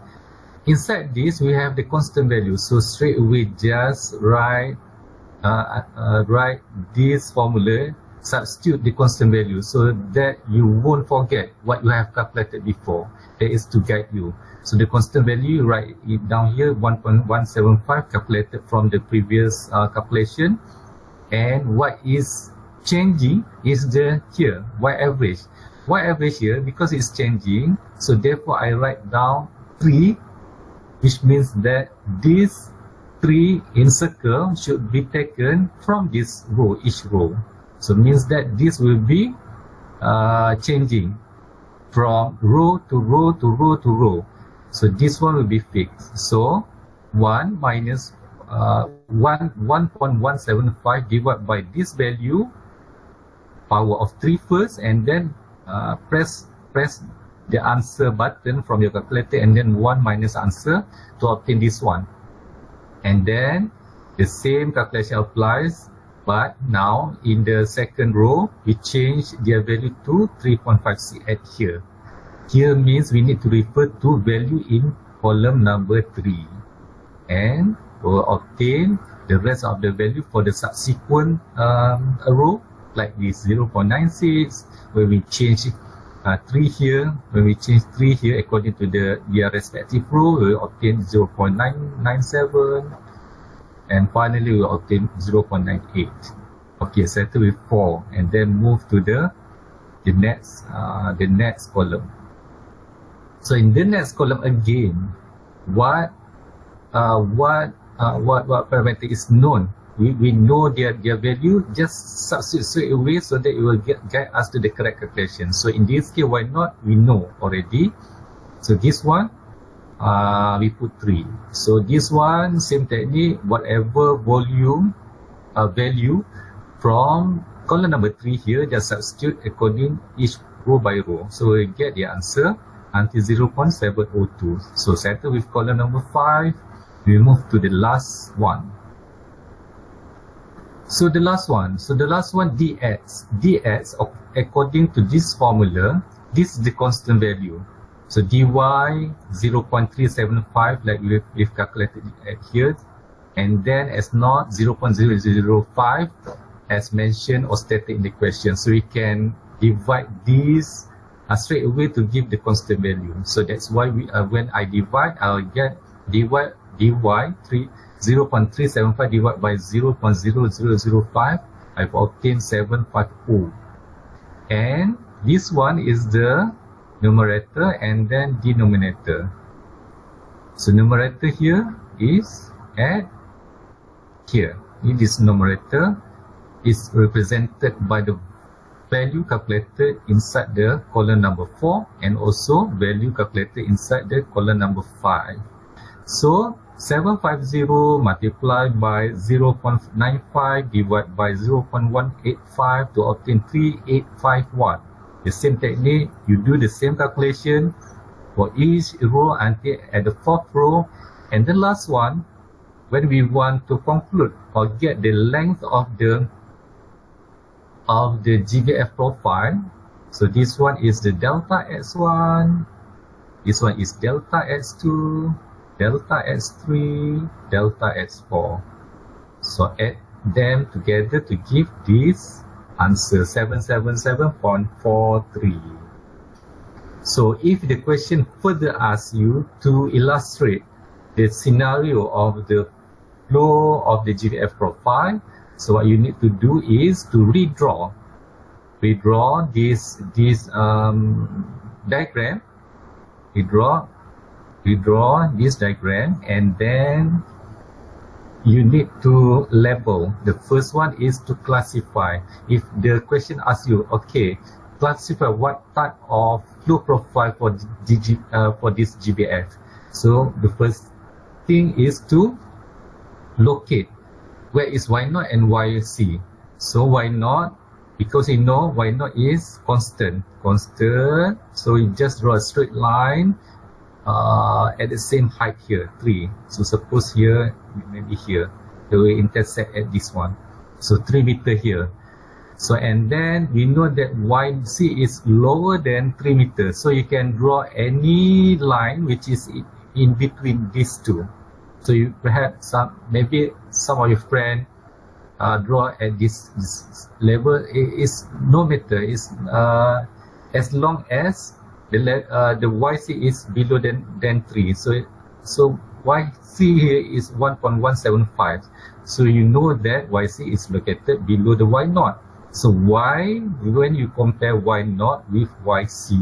Inside this, we have the constant value. So straight away, just write this formula, substitute the constant value so that you won't forget what you have calculated before. That is to guide you. So the constant value, write it down here, 1.175 calculated from the previous calculation. And what is changing is the here, y average. Y average here, because it's changing, so therefore I write down 3, which means that this 3 in circle should be taken from this row, each row. So means that this will be changing from row to row to row to row. So this one will be fixed. So 1 minus 1.175 divided by this value, power of 3 first, and then press the answer button from your calculator, and then 1 minus answer to obtain this one. And then the same calculation applies, but now in the second row we change their value to 3.56 at here. Here means we need to refer to value in column number 3, and we'll obtain the rest of the value for the subsequent row, like this 0.96. When we change 3 here, according to their respective row, we will obtain 0.997, and finally we will obtain 0.98. Okay, settle with 4, and then move to the next column. So in the next column again, what parameter is known? We know their value, just substitute straight away so that it will guide us to the correct calculation. So in this case, why not? We know already. So this one, we put 3. So this one, same technique, whatever volume value from column number 3 here, just substitute according each row by row. So we get the answer until 0.702. So settle with column number 5. We move to the last one. So the last one, dx according to this formula, this is the constant value. So dy 0.375, like we've calculated it here, and then s naught 0.005 as mentioned or stated in the question. So we can divide these straight away to give the constant value. So that's why when I divide, I'll get dy 0.375 divided by 0.0005, I've obtained 750. And this one is the numerator and then denominator. So numerator here is at here. In this numerator is represented by the value calculated inside the column number 4 and also value calculated inside the column number 5. So 750 multiplied by 0.95 divided by 0.185 to obtain 3851. The same technique, you do the same calculation for each row until at the 4th row. And the last one, when we want to conclude or get the length of the GVF profile, so this one is the delta x1, this one is delta x2, delta x3, delta x4. So add them together to give this answer 777.43. So if the question further asks you to illustrate the scenario of the flow of the GVF profile, so what you need to do is to redraw this diagram. Redraw this diagram, and then you need to label. The first one is to classify. If the question asks you, okay, classify what type of flow profile for this GVF. So the first thing is to locate where is y0 and yc. So y0, because you know y0 is constant. So you just draw a straight line at the same height here, 3. So suppose here, maybe here, they will intersect at this one. So 3 meter here. So and then we know that yc is lower than 3 meters. So you can draw any line which is in between these two. So you perhaps maybe some of your friends draw at this level. It is no matter. It's as long as the yc is below than 3. So yc here is 1.175. So you know that yc is located below the y0. So when you compare y0 with yc,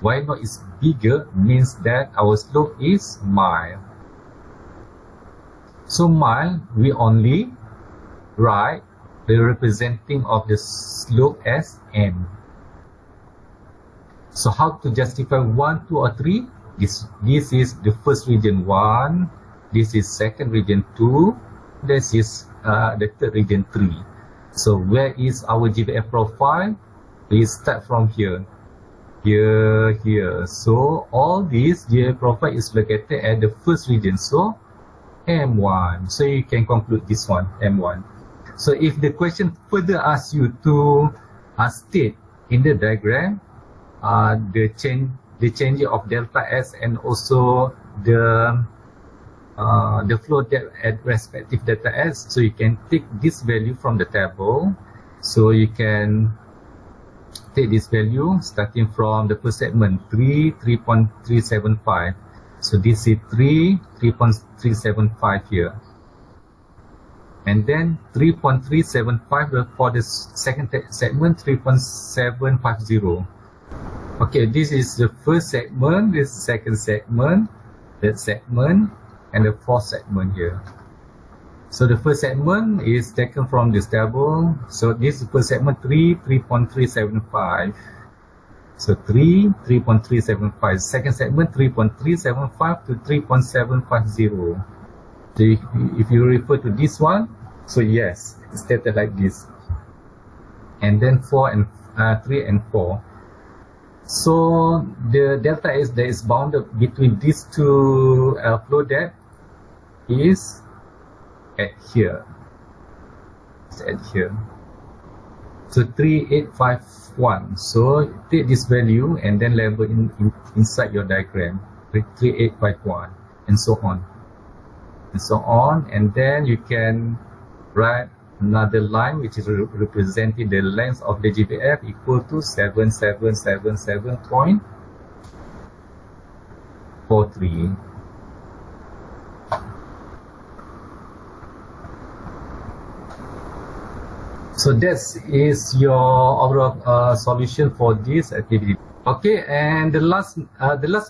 y0 is bigger, means that our slope is mile. So mile, we only write the representing of the slope as m. So how to justify 1, 2 or 3? This is the first region 1, this is second region 2, this is the third region 3. So where is our GVF profile? We start from here. Here. So all this GVF profile is located at the first region. So M1. So you can conclude this one, M1. So if the question further asks you to state in the diagram the change of delta S and also the flow depth at respective delta S, so you can take this value from the table. So you can take this value starting from the first segment 3.375. So this is 3.375 here, and then 3.375 for the second segment 3.750. Okay, this is the first segment, this second segment, third segment, and the fourth segment here. So the first segment is taken from this table. So this is the first segment 3.375. So 3.375. Second segment 3.375 to 3.750. So if you refer to this one, so yes, it's stated like this. And then 3 and 4. So the delta S that is bounded between these two flow depth is at here. It's at here. So 3851. So take this value and then label inside your diagram 3851, and so on. And then you can write another line which is representing the length of the GVF equal to 7777.43. So that is your overall solution for this activity. Okay, and the last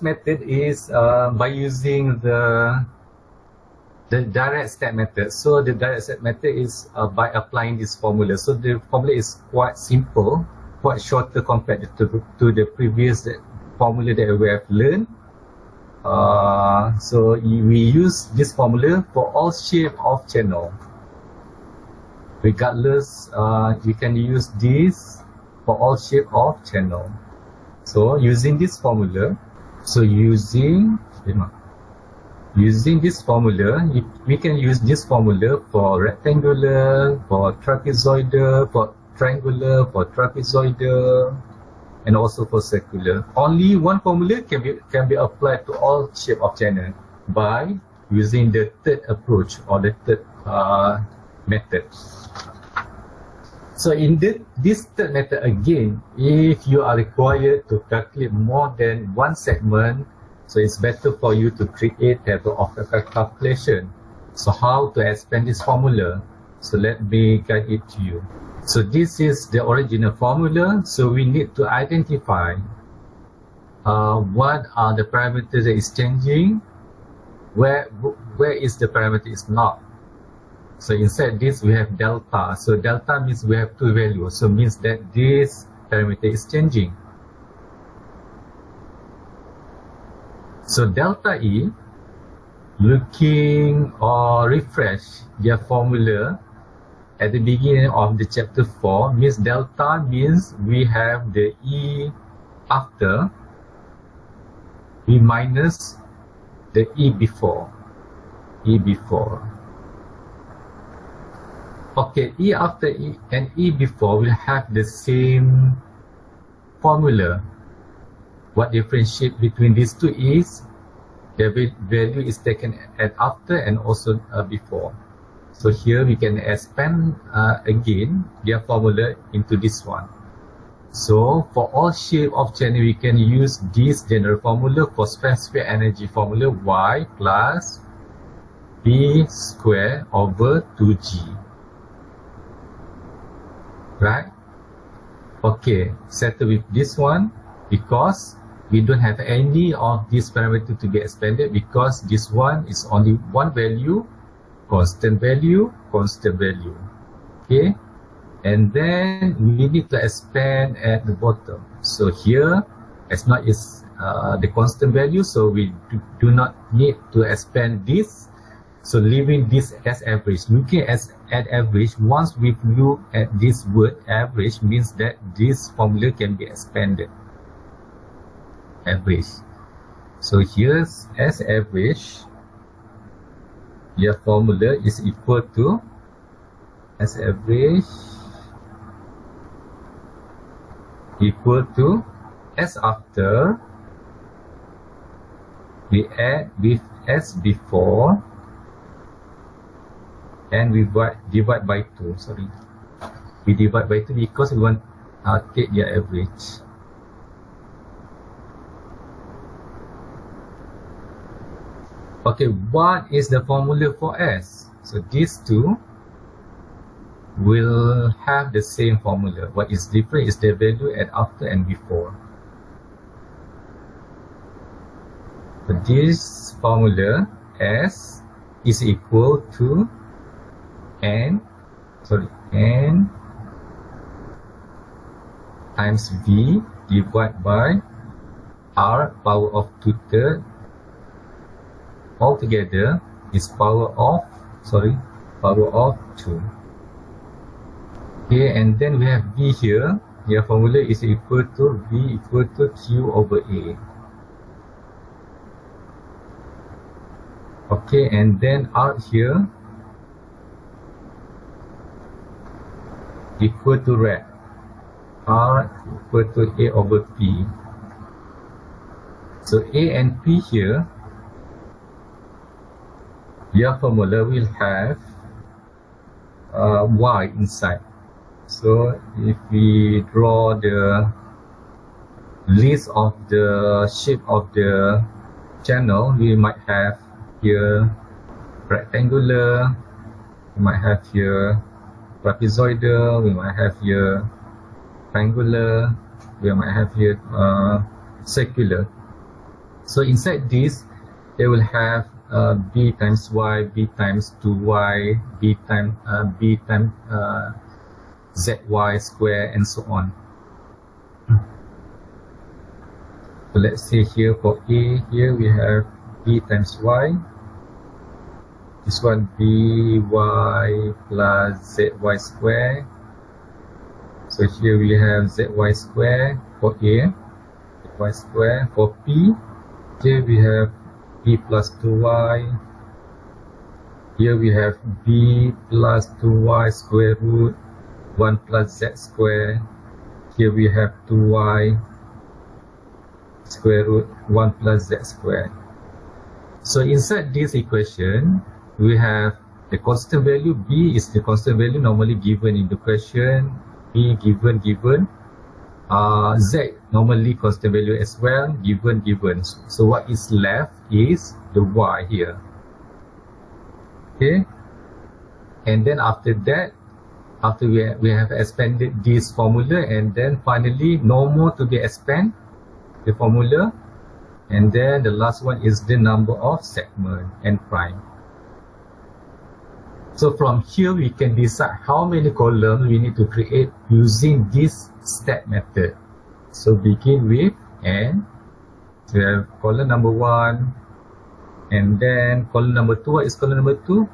method is by using the direct step method. So the direct step method is by applying this formula. So the formula is quite simple, quite shorter compared to the previous formula that we have learned. So we use this formula for all shape of channel. Regardless, you can use this for all shape of channel. So using this formula, using this formula, we can use this formula for rectangular, for trapezoidal, for triangular, for trapezoidal, and also for circular. Only one formula can be applied to all shape of channel by using the third approach or the third method. So in this third method again, if you are required to calculate more than one segment, so it's better for you to create table of calculation. So how to expand this formula? So let me guide it to you. So this is the original formula. So we need to identify what are the parameters that is changing, where is the parameter is not. So inside this we have delta. So delta means we have two values. So means that this parameter is changing. So delta E, looking or refresh their formula at the beginning of the chapter 4, means delta means we have the E after, we minus the E before. Okay, E after E and E before will have the same formula. What differentiate between these two is the value is taken at after and also before. So here we can expand again their formula into this one. So for all shape of channel, we can use this general formula for specific energy formula Y plus B square over 2G. Right? Okay, settle with this one because we don't have any of this parameter to be expanded because this one is only one value, constant value. Okay, and then we need to expand at the bottom. So here, as not is the constant value, so we do not need to expand this. So leaving this as average. Looking at average, once we look at this word average, means that this formula can be expanded. Average. So here's as average, your formula is equal to as average equal to as after, we add with as before, and we divide by 2. Sorry, we divide by 2 because we want to take the average. Okay, what is the formula for S? So these two will have the same formula. What is different is the value at after and before. So this formula S is equal to N times V divided by R power of 2/3. Altogether is power of 2. Okay, and then we have V here. Your formula is equal to V equal to Q over A. Okay, and then R here equal to red. R equal to A over P. So A and P here, your formula will have Y inside. So if we draw the list of the shape of the channel, we might have here rectangular, we might have here trapezoidal, we might have here triangular, we might have here circular. So inside this, they will have b times y, b times 2y, b times zy square, and so on. So let's say here for A, here we have b times y, this one by plus zy square. So here we have zy square for A, y square. For P, here we have b plus 2y. Here we have b plus 2y square root 1 plus z square. Here we have 2y square root 1 plus z square. So inside this equation, we have the constant value. B is the constant value normally given in the question. B given. Z normally constant value as well, given. So what is left is the y here. Okay. And then after that, after we have expanded this formula, and then finally no more to be expand the formula, and then the last one is the number of segment n prime. So from here we can decide how many columns we need to create using this step method. So begin with n. We have column number 1, and then column number 2. What is column number 2?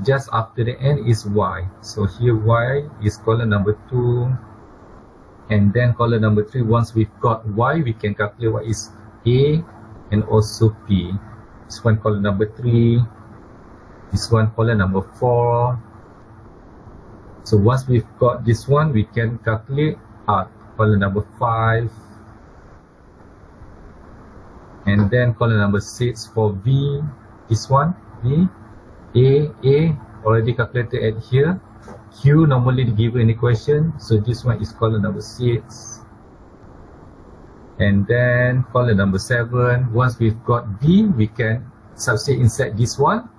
Just after the n is y. So here y is column number 2, and then column number 3. Once we've got y, we can calculate what is A and also P. This one column number 3. This one column number 4. So once we've got this one, we can calculate column number 5. And then column number 6 for V. This one, V. A already calculated at here. Q normally given equation. So this one is column number 6. And then column number 7. Once we've got V, we can substitute inside this one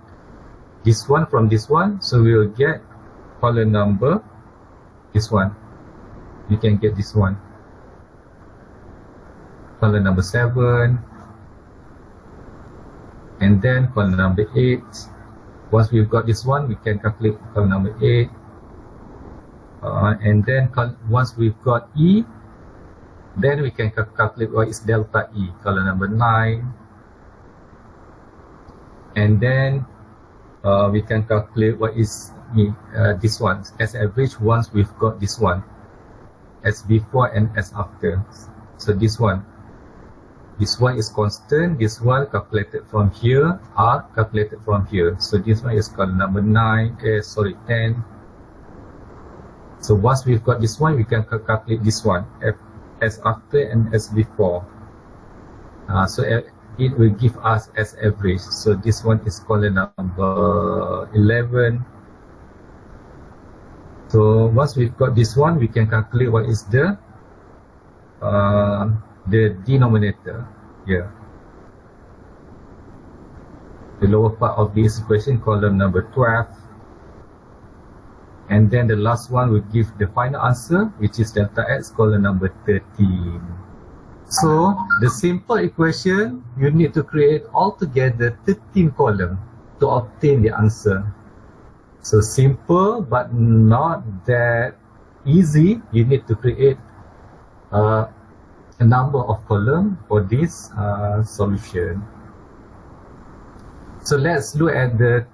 from this one. So we will get column number, this one. We can get this one. Column number 7. And then column number 8. Once we've got this one, we can calculate column number 8. And then once we've got E, then we can calculate what is delta E, column number 9. And then we can calculate what is this one as average once we've got this one, as before and as after. So this one is constant. This one calculated from here, are calculated from here. So this one is column number 10. So once we've got this one, we can calculate this one as after and as before. So it will give us as average. So this one is column number 11. So once we've got this one, we can calculate what is the denominator here. The lower part of this equation, column number 12. And then the last one will give the final answer, which is delta x, column number 13. So the simple equation, you need to create altogether 13 columns to obtain the answer. So simple, but not that easy. You need to create a number of columns for this solution. So let's look at the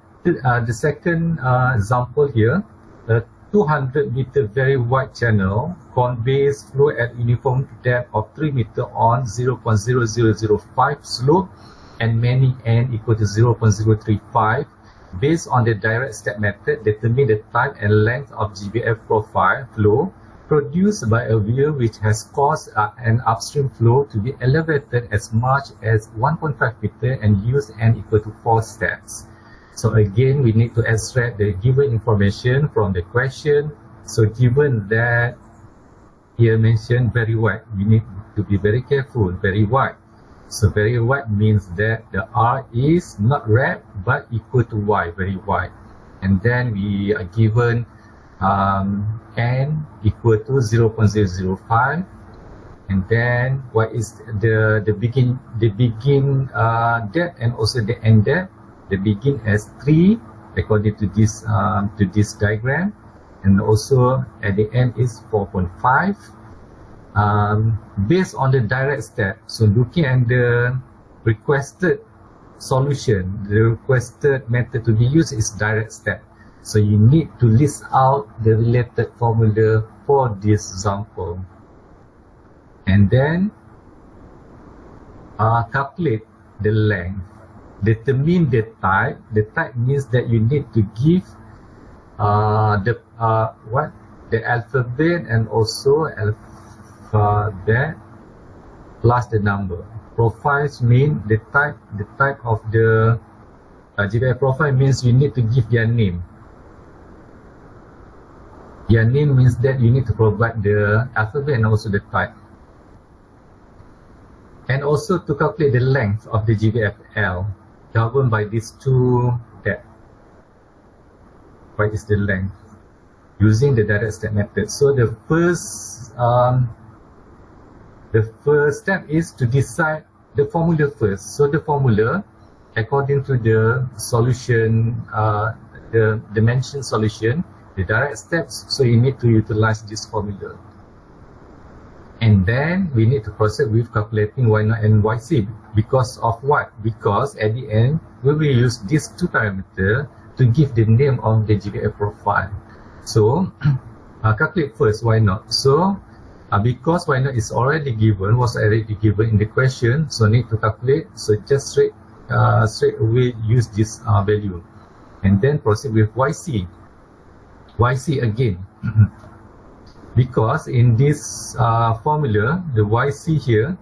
second example here. A 200-meter very wide channel conveys flow at uniform depth of 3 meters on 0.0005 slope and many n equal to 0.035. Based on the direct step method, determine the type and length of GVF profile flow produced by a wheel which has caused an upstream flow to be elevated as much as 1.5 meter and use n equal to 4 steps. So again, we need to extract the given information from the question. So given that here mentioned very wide, we need to be very careful, very wide. So very wide means that the R is not rep but equal to Y, very wide. And then we are given n equal to 0.005, and then what is the begin depth and also the end depth. The begin as 3 according to this diagram, and also at the end is 4.5. Based on the direct step, so looking at the requested solution, the requested method to be used is direct step. So you need to list out the related formula for this example, and then calculate the length. Determine the type. The type means that you need to give the alphabet and also alphabet plus the number. Profiles mean the type of the GVF profile means you need to give their name. Their name means that you need to provide the alphabet and also the type. And also to calculate the length of the GVFL, governed by these two steps. What is the length? Using the direct step method. So the first step is to decide the formula first. So the formula, according to the solution, the mentioned solution, the direct steps, so you need to utilize this formula. And then we need to proceed with calculating y0 and yc. Because of what? Because at the end, we will use these two parameters to give the name of the GVF profile. So, calculate first y0. So, because y0 is already given, was already given in the question, so need to calculate. So just straight away use this value, and then proceed with yc. Yc again. Because in this formula, the yc here,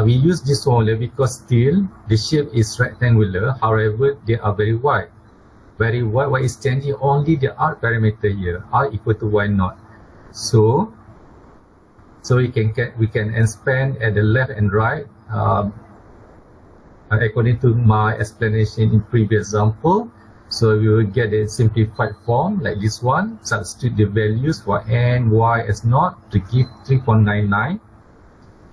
we use this formula because still the shape is rectangular. However, they are very wide. Very wide. What is changing? Only the r parameter here, r equal to y0. So we can expand at the left and right according to my explanation in previous example. So we will get a simplified form like this one. Substitute the values for n, y as naught to give 3.99.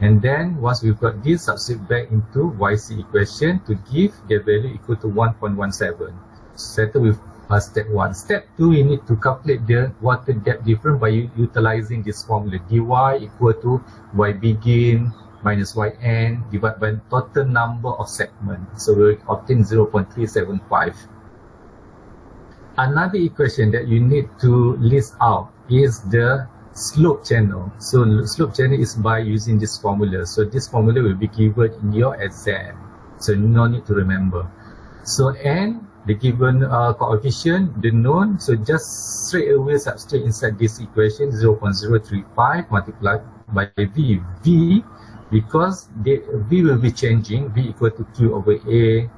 And then once we've got this, substitute back into yc equation to give the value equal to 1.17. Settle with step 1. Step 2, we need to calculate the water depth difference by utilizing this formula. dy equal to y begin minus yn divided by total number of segments. So we will obtain 0.375. Another equation that you need to list out is the slope channel. So slope channel is by using this formula. So this formula will be given in your exam. So no need to remember. So n, the given coefficient, the known. So just straight away substitute inside this equation 0.035 multiplied by v. V, because the v will be changing. V equal to q over a.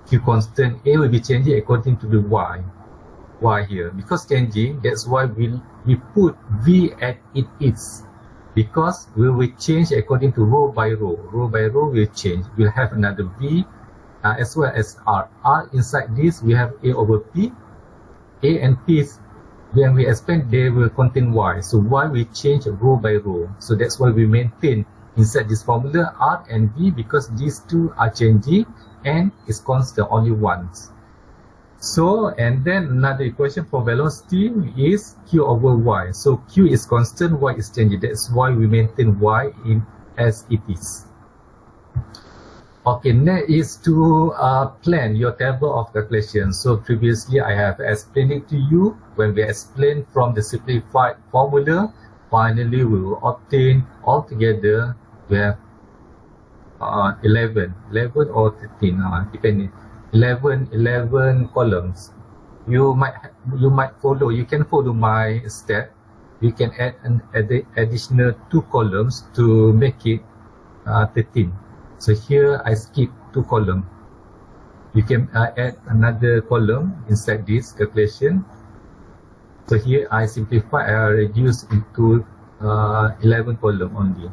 Q constant. A will be changing according to the y here. Because changing, that's why we put v at it is. Because we will change according to row by row. Row by row will change. We'll have another v as well as r. R inside this, we have a over p. A and p, when we expand, they will contain y. So y will change row by row. So that's why we maintain inside this formula r and v, because these two are changing and is constant only once. So, and then another equation for velocity is q over y. So q is constant, y is changing. That's why we maintain y in as it is. Okay, next is to plan your table of calculation. So previously I have explained it to you. When we explain from the simplified formula, finally we will obtain altogether we have 11 or 13, depending. 11 columns. You can follow my step. You can add an additional 2 columns to make it 13. So here I skip 2 columns. You can add another column inside this calculation. So here I simplify, I reduce into 11 columns only.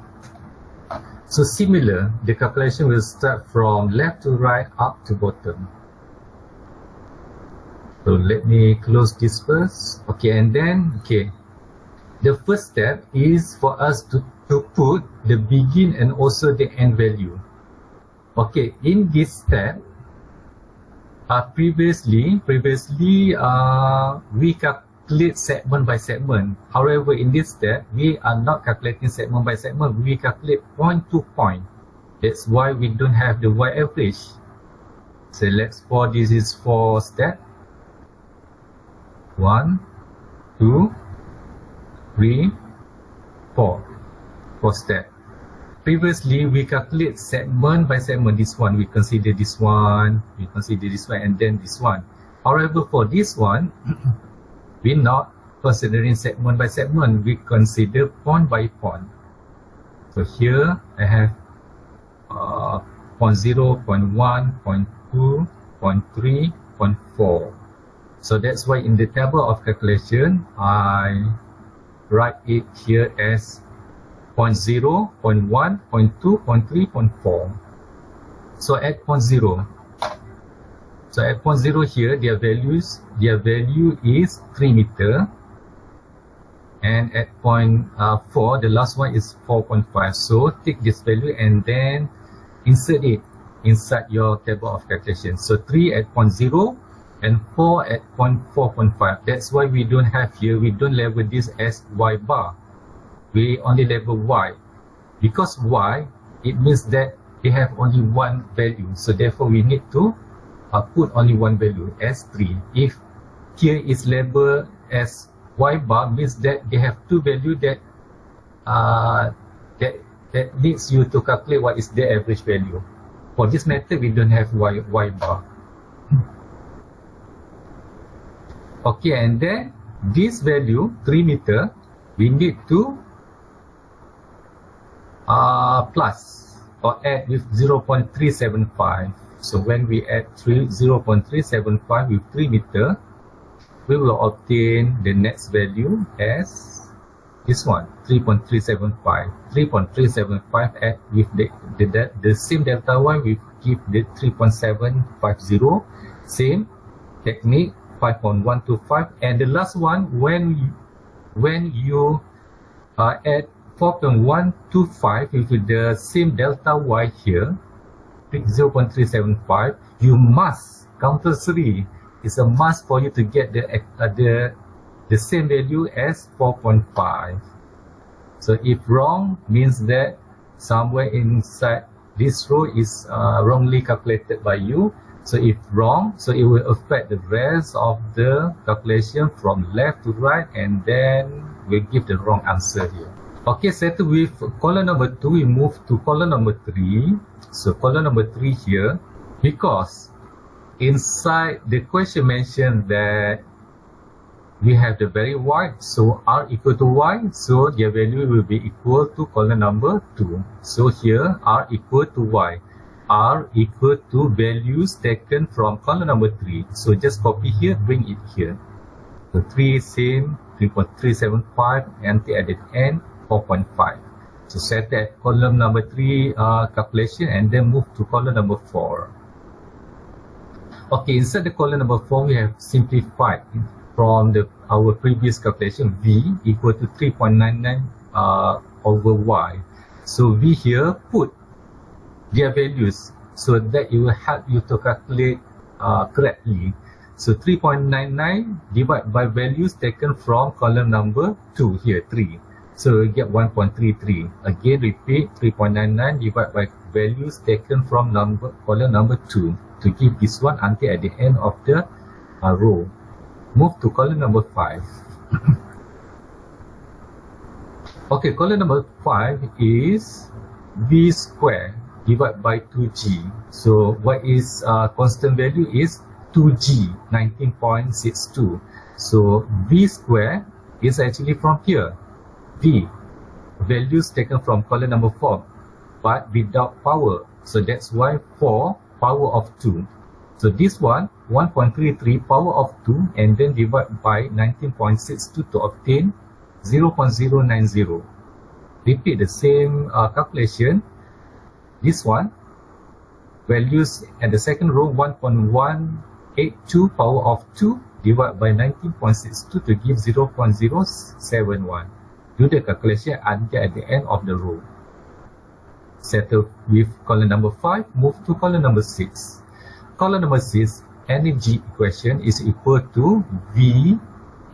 So similar, the calculation will start from left to right, up to bottom. So let me close this first. Okay, and then, okay, the first step is for us to put the begin and also the end value. Okay, in this step, previously we calculate segment by segment. However, in this step, we are not calculating segment by segment. We calculate point to point. That's why we don't have the Y average. So this is for step 1, 2, 3, 4 for step. Previously, we calculate segment by segment. This one, we consider this one, and then this one. However, for this one, we're not considering segment by segment. We consider point by point. So here, I have point 0, point 1, point 2, point 3, point 4. So that's why in the table of calculation, I write it here as point 0, point 1, point 2, point 3, point 4. So at point 0. So at point 0 here, their value is 3 meter. And at point 4, the last one is 4.5. So take this value and then insert it inside your table of calculation. So 3 at point 0 and 4 at point 4.5. That's why we don't have here, we don't label this as Y bar. We only label Y. Because Y, it means that they have only one value. So therefore, we need to put only one value as 3. If here is labeled as Y bar, means that they have two values that needs you to calculate what is the average value. For this method, we don't have Y bar. Okay, and then this value 3 meter, we need to plus or add with 0.375. So when we add 0.375 with 3 meter, we will obtain the next value as this one, 3.375. 3.375 add with the same delta Y, we give the 3.750. Same technique, 5.125. And the last one, when you add 4.125 with the same delta Y here, 0.375, you must, compulsory, it's a must for you to get the same value as 4.5. So if wrong, means that somewhere inside this row is wrongly calculated by you. So if wrong, so it will affect the rest of the calculation from left to right, and then we'll give the wrong answer here. Okay, settled with column number 2, we move to column number 3. So column number 3 here, because inside the question mentioned that we have the very wide, so R equal to Y, so their value will be equal to column number 2. So here R equal to Y. R equal to values taken from column number 3. So just copy here, bring it here. So 3 same, 3.375, and at the end 4.5. So set that column number 3 calculation and then move to column number 4. Okay, inside the column number 4, we have simplified from our previous calculation. V equal to 3.99 over Y. So V here put their values so that it will help you to calculate correctly. So 3.99 divided by values taken from column number 2 here, 3. So we get 1.33. Again, repeat 3.99 divided by values taken from column number 2 to give this one until at the end of the row. Move to column number 5. Okay, column number 5 is V square divided by 2G. So what is constant value is 2G, 19.62. So V square is actually from here. V, values taken from column number 4, but without power. So that's why 4 power of 2. So this one, 1.33 power of 2, and then divide by 19.62 to obtain 0.090. Repeat the same calculation. This one, values at the second row, 1.182 power of 2, divided by 19.62 to give 0.071. Do the calculation until at the end of the row. Settle with column number 5, move to column number 6. Column number 6, energy equation is equal to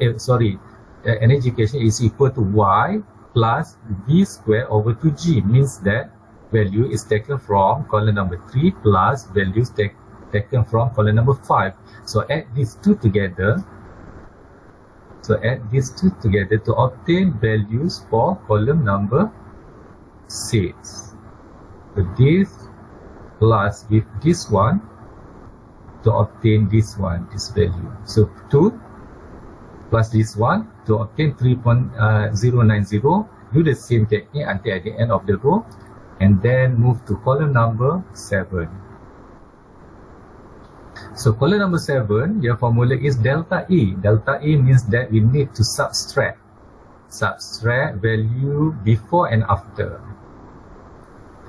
energy equation is equal to Y plus V square over 2G, means that value is taken from column number 3 plus values taken from column number 5. So add these two together. To obtain values for column number 6. So this plus with this one to obtain this value. So 2 plus this one to obtain 3.090. Do the same technique until at the end of the row, and then move to column number 7. So column number 7, your formula is delta E. Delta E means that we need to subtract value before and after.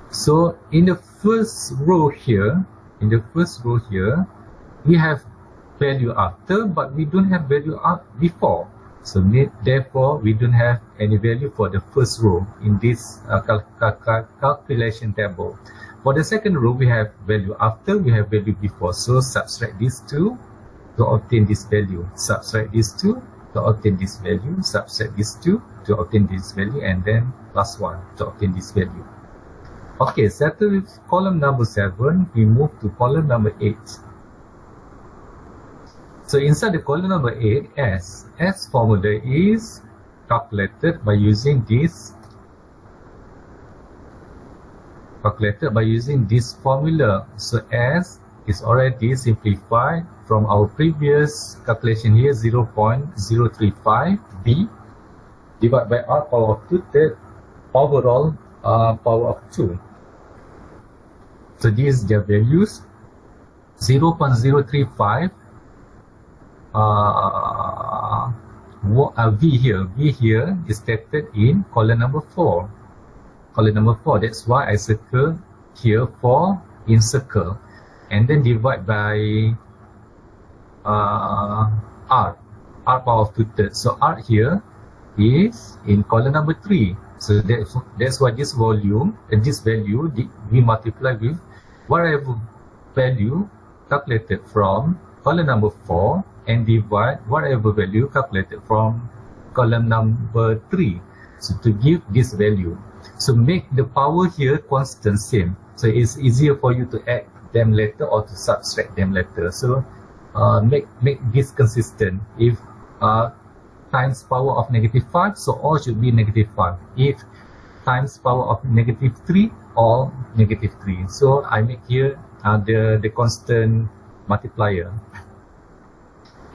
So in the first row here, we have value after, but we don't have value before. So therefore, we don't have any value for the first row in this calculation table. For the second row, we have value after, we have value before. So subtract these two to obtain this value. Subtract these two to obtain this value. Subtract these two to obtain this value, and then plus 1 to obtain this value. Okay, settle with column number 7. We move to column number 8. So inside the column number 8, S formula is calculated by using this formula. So S is already simplified from our previous calculation here, 0.035 B divided by R power of 2, the overall power of 2. So these are their values. 0.035 V here is stated in column number 4. That's why I circle here 4 in circle, and then divide by R power of 2/3. So R here is in column number 3. So that's why this volume and this value we multiply with whatever value calculated from column number 4 and divide whatever value calculated from column number 3. So to give this value. So make the power here constant same. So it's easier for you to add them later or to subtract them later. So make this consistent. If times power of -5, so all should be -5. If times power of -3, all -3. So I make here the constant multiplier.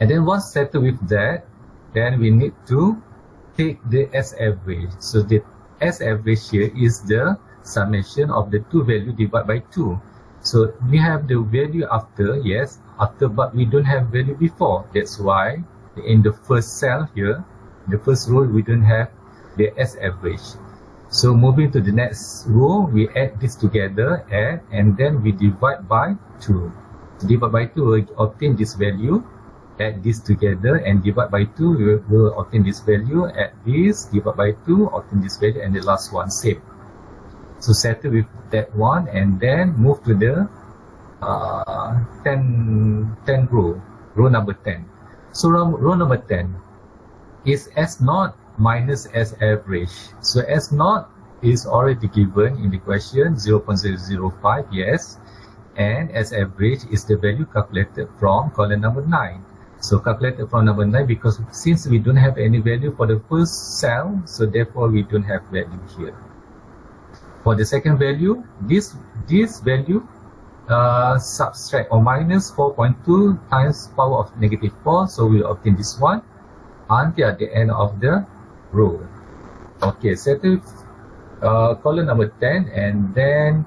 And then once settled with that, then we need to take the S average. So the S average here is the summation of the two value divided by 2. So we have the value after, yes, after, but we don't have value before. That's why in the first cell here, the first row, we don't have the S average. So moving to the next row, we add this together, and then we divide by 2. So divide by 2, we obtain this value. Add this together and divide by 2, we will obtain this value. Add this, divide by 2, obtain this value, and the last one same. So settle with that one, and then move to the 10 row number 10. So row number 10 is S0 minus S average. So S0 is already given in the question, 0.005, yes, and S average is the value calculated from column number 9. So calculated from number 9, because since we don't have any value for the first cell, so therefore we don't have value here. For the second value, this value subtract or minus 4.2 times power of -4, so we'll obtain this one until at the end of the row. Okay, settle column number 10, and then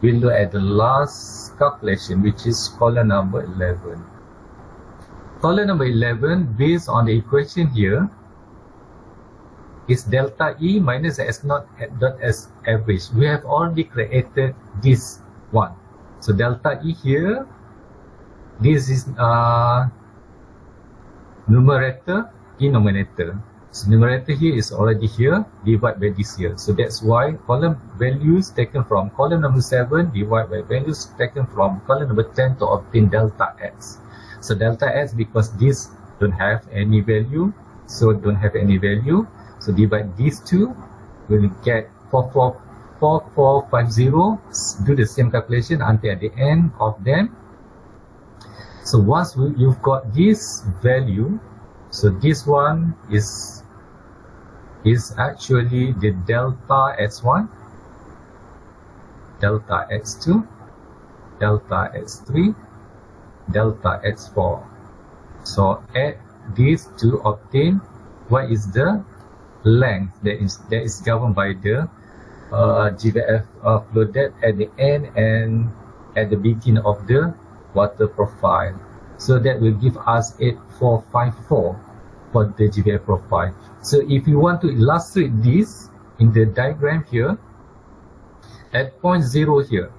we'll look at the last calculation, which is column number 11. Column number 11, based on the equation here, is delta E minus S0 dot S average. We have already created this one. So delta E here, this is numerator, denominator. So numerator here is already here, divide by this here. So that's why column values taken from column number 7 divide by values taken from column number 10 to obtain delta x. So delta x, because this don't have any value, so don't have any value. So divide these two, we'll get 4450. Do the same calculation until at the end of them. So once you've got this value, so this one is actually the delta x1, delta x2, delta x3, delta x4. So add these to obtain what is the length that is governed by the GVF flow depth at the end and at the beginning of the water profile. So that will give us 8454 for the GVF profile. So if you want to illustrate this in the diagram here, at point 0 here,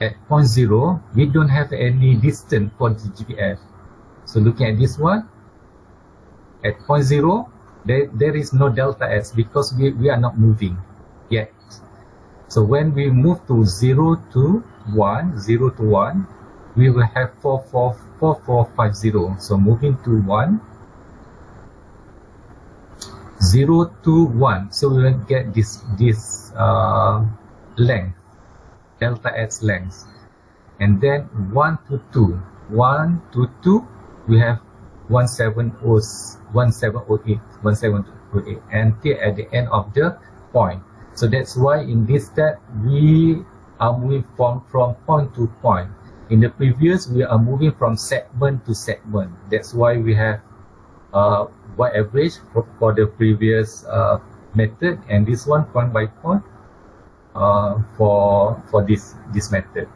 at point 0, we don't have any distance for the GVF. So looking at this one, at point 0, there is no delta x because we are not moving yet. So when we move to 0 to 1, 0 to 1, we will have 4450. So moving to 1, 0 to 1. So we will get this length, delta x length. And then 1 to 2. 1 to 2, we have 1708 until at the end of the point. So that's why in this step we are moving from point to point. In the previous, we are moving from segment to segment. That's why we have y average for the previous method, and this one point by point for this method.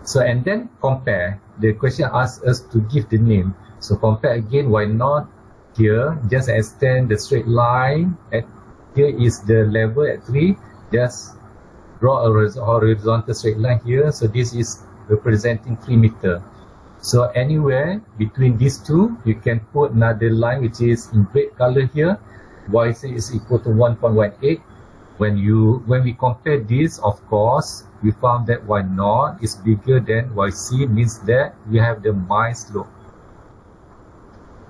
So and then compare. The question asks us to give the name. So compare again. Why not here? Just extend the straight line. Here is the level at 3. Just draw a horizontal straight line here. So this is representing 3 meter. So anywhere between these two, you can put another line which is in red color here. YC is equal to 1.18. When we compare this, of course, we found that Y0 is bigger than YC, means that we have the my slope.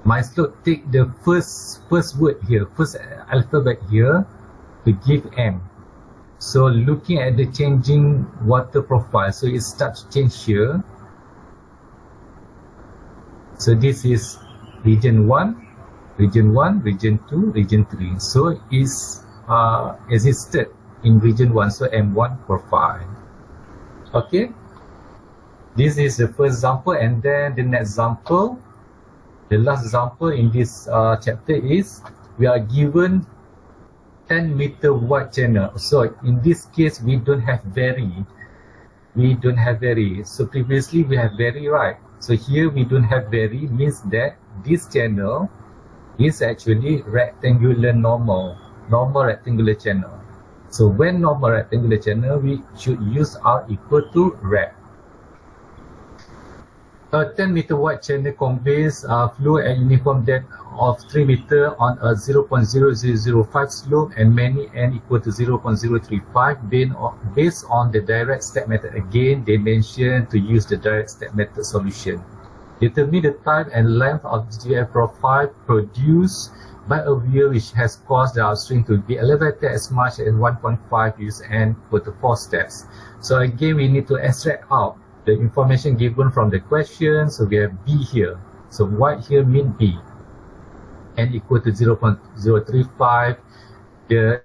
My slope, take the first word here, first alphabet here to give M. So looking at the changing water profile, so it starts to change here. So this is region 1, region 1, region 2, region 3. So it's existed in region 1, so M1 profile. Okay, this is the first example, and then the next example, the last example in this chapter is we are given 10 meter wide channel. So in this case, we don't have vary. So previously we have vary, right? So here we don't have vary, means that this channel is actually rectangular normal rectangular channel. So when normal rectangular channel, we should use R equal to rect. A 10 meter wide channel conveys flow at uniform depth of 3 meter on a 0.0005 slope and many n equal to 0.035 based on the direct step method. Again, they mention to use the direct step method solution. Determine the type and length of the GVF profile produced by a wheel which has caused the upstream to be elevated as much as 1.5 use n for the 4 steps. So again, we need to extract out the information given from the question. So we have B here. So white here mean B. N equal to 0.035. The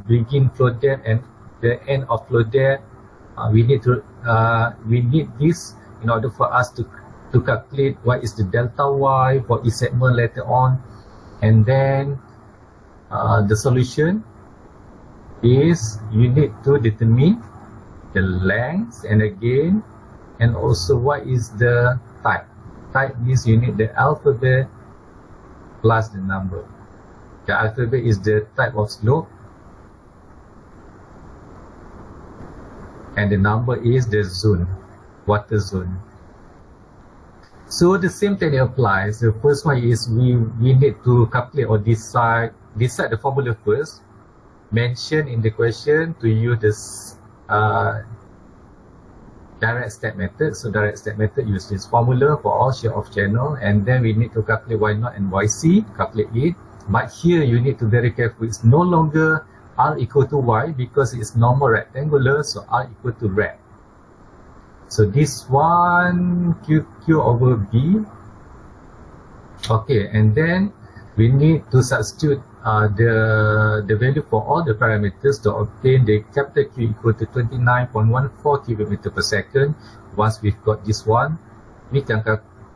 begin flow depth and the end of flow depth. We need this in order for us to calculate what is the delta y for each segment later on. And then the solution is you need to determine the length, and again, and also what is the type. Type means you need the alphabet plus the number. The alphabet is the type of slope, and the number is the zone, water zone. So the same thing applies. The first one is we need to calculate or decide the formula first. Mention in the question to use this direct step method. So direct step method use this formula for all share of channel, and then we need to calculate y0 and yc, calculate it. But here you need to be very careful. It's no longer r equal to y because it's normal rectangular, so r equal to rect. So this one q over b. Okay, and then we need to substitute the value for all the parameters to obtain the capital Q equal to 29.14 km per second. Once we've got this one, we can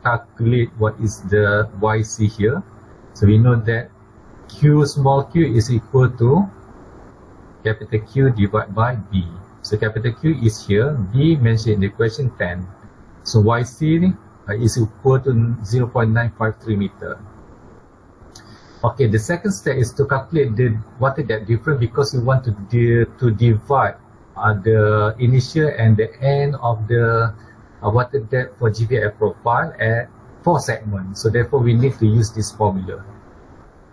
calculate what is the yc here. So we know that q small q is equal to capital Q divided by b. So capital Q is here, b mentioned in the question 10. So yc is equal to 0.953 meter. Okay, the second step is to calculate the water depth difference because we want to divide the initial and the end of the water depth for GVF profile at 4 segments. So therefore, we need to use this formula.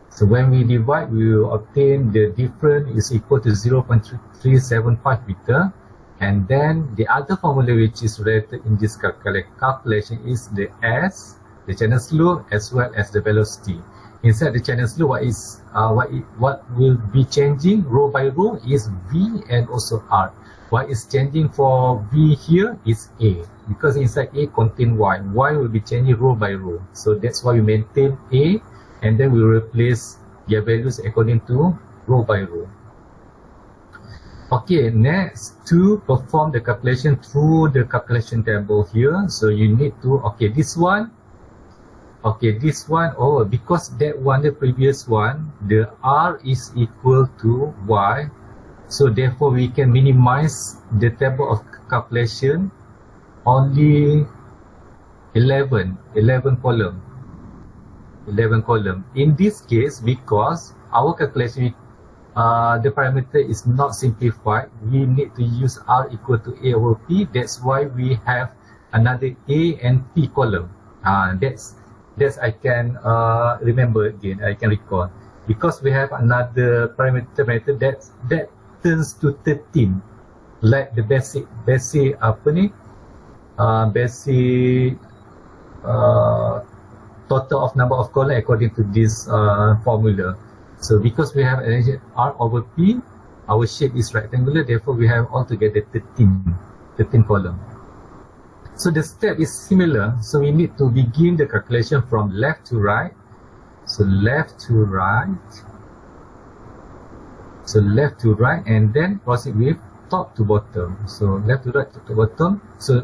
So when we divide, we will obtain the difference is equal to 0.375 meter. And then the other formula which is related in this calculation is the S, the channel slope, as well as the velocity. Inside the channel slope, what will be changing row by row is V and also R. What is changing for V here is A, because inside A contain Y. Y will be changing row by row. So that's why we maintain A, and then we replace their values according to row by row. Okay, next to perform the calculation through the calculation table here. So you need to, this one, because that one, the previous one, the R is equal to Y. So therefore, we can minimize the table of calculation only 11 column. In this case, because our calculation, the parameter is not simplified, we need to use R equal to A over P. That's why we have another A and P column. That's I can remember again, I can recall. Because we have another parameter that turns to 13, like the basic total of number of column according to this formula. So because we have R over P, our shape is rectangular, therefore we have altogether 13 column. So the step is similar. So we need to begin the calculation from left to right. So left to right. And then proceed with top to bottom. So left to right, top to bottom. So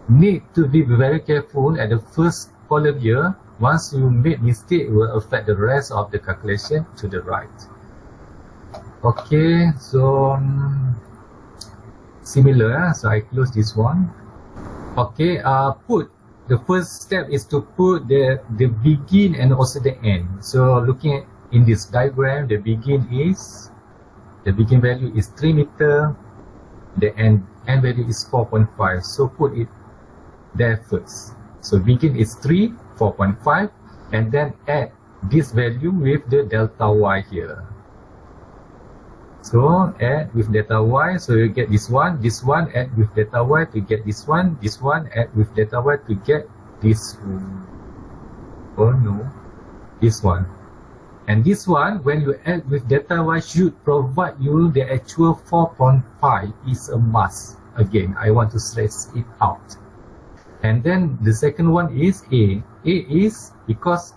need to be very careful at the first column here. Once you make mistake, it will affect the rest of the calculation to the right. Okay, so similar. So I close this one. Okay, the first step is to put the begin and also the end. So looking at in this diagram, the begin value is 3 meter, the end value is 4.5. So put it there first. So begin is 3, 4.5, and then add this value with the delta y here. So add with delta y, so you get this one add with delta y to get this one add with delta y to get this one. And this one, when you add with delta y, should provide you the actual 4.5 is a must. Again, I want to stress it out. And then the second one is A. A is because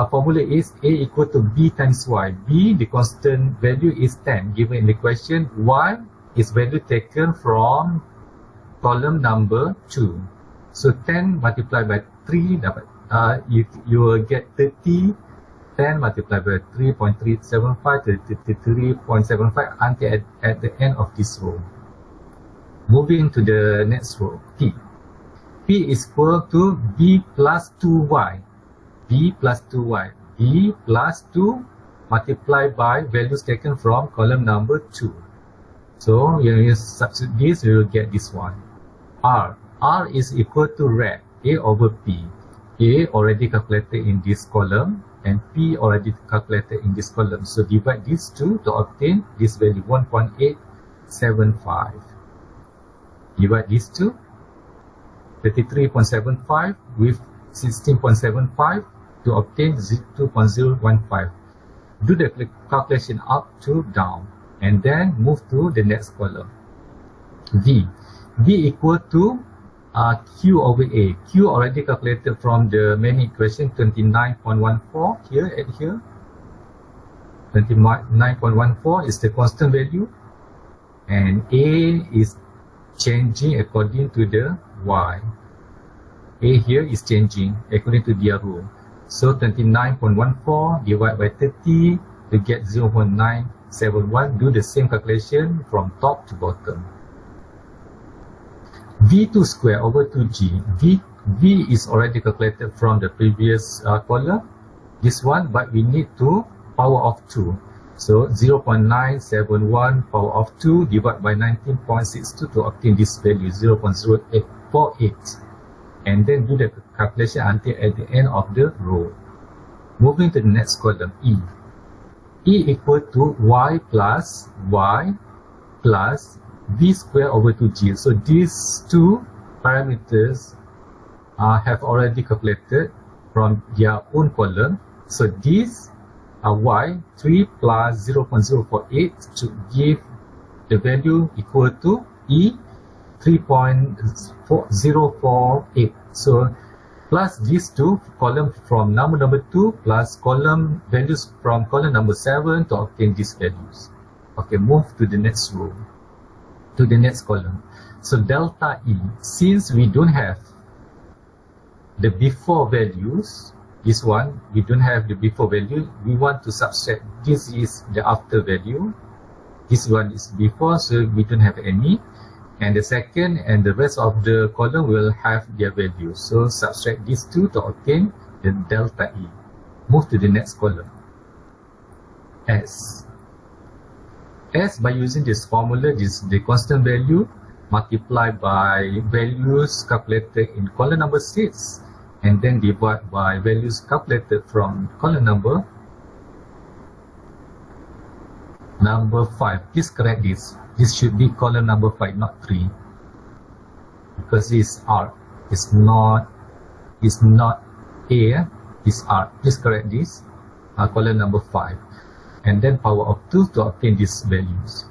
formula is A equal to B times Y. B, the constant value is 10 given in the question. Y is value taken from column number 2. So 10 multiplied by 3, you will get 30. 10 multiplied by 3.375 to 33.75 until at the end of this row. Moving to the next row, P. P is equal to B plus 2Y. B plus 2Y. B plus 2 multiplied by values taken from column number 2. So when you substitute this, you will get this one. R. R is equal to rect. A over P. A already calculated in this column and P already calculated in this column. So divide these two to obtain this value 1.875. Divide these two, 33.75 with 16.75 to obtain 2.015. Do the calculation up to down and then move to the next column. V equal to Q over A. Q already calculated from the main equation 29.14 here. 29.14 is the constant value and A is changing according to the Y. A here is changing according to their rule. So 29.14 divided by 30 to get 0.971. Do the same calculation from top to bottom. V2 square over 2G. V is already calculated from the previous column. This one, but we need to power of 2. So 0.971 power of 2 divided by 19.62 to obtain this value 0.0848. And then do the calculation until at the end of the row. Moving to the next column, E. E equal to Y plus V square over 2G. So these two parameters have already calculated from their own column. So this Y 3 plus 0.048 to give the value equal to E 3.048. So plus these two column from number 2 plus column values from column number 7 to obtain these values. Okay, move to the next row, to the next column. So delta E, since we don't have the before values, this one we don't have the before value, we want to subtract. This is the after value, this one is before, so we don't have any, and the second and the rest of the column will have their values. So subtract these two to obtain the delta E. Move to the next column. S, by using this formula, this is the constant value multiplied by values calculated in column number 6 and then divide by values calculated from column number 5. Please correct this. This should be column number 5, not 3, because this R is not A, is R. Please correct this. Column number 5, and then power of 2 to obtain these values.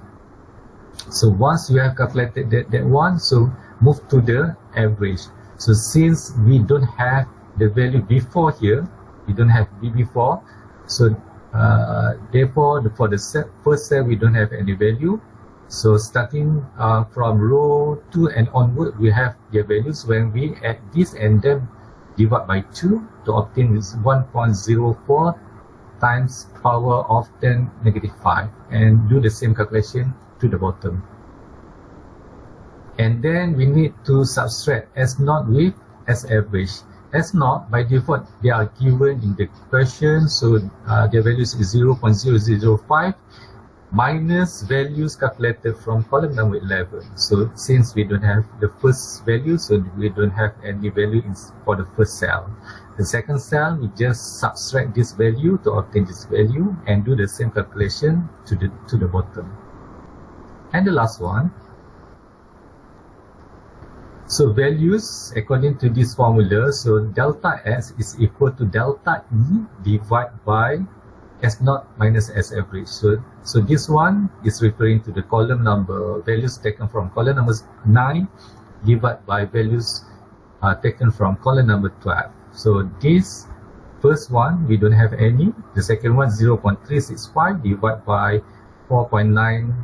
So once you have calculated that one, so move to the average. So since we don't have the value before here, we don't have B before, so therefore for the first cell we don't have any value. So starting from row 2 and onward, we have their values. When we add this and then divide by 2 to obtain this 1.04 times power of 10 negative 5, and do the same calculation to the bottom. And then we need to subtract S0 with S average. S0 by default they are given in the question, so their values is 0.005 minus values calculated from column number 11. So since we don't have the first value, so we don't have any value for the first cell. The second cell, we just subtract this value to obtain this value and do the same calculation to the bottom. And the last one, so values according to this formula, so delta S is equal to delta E divided by S0 minus S average. So this one is referring to the column number values taken from column number 9 divided by values taken from column number 12. So this first one we don't have any. The second one 0.365 divided by 4.9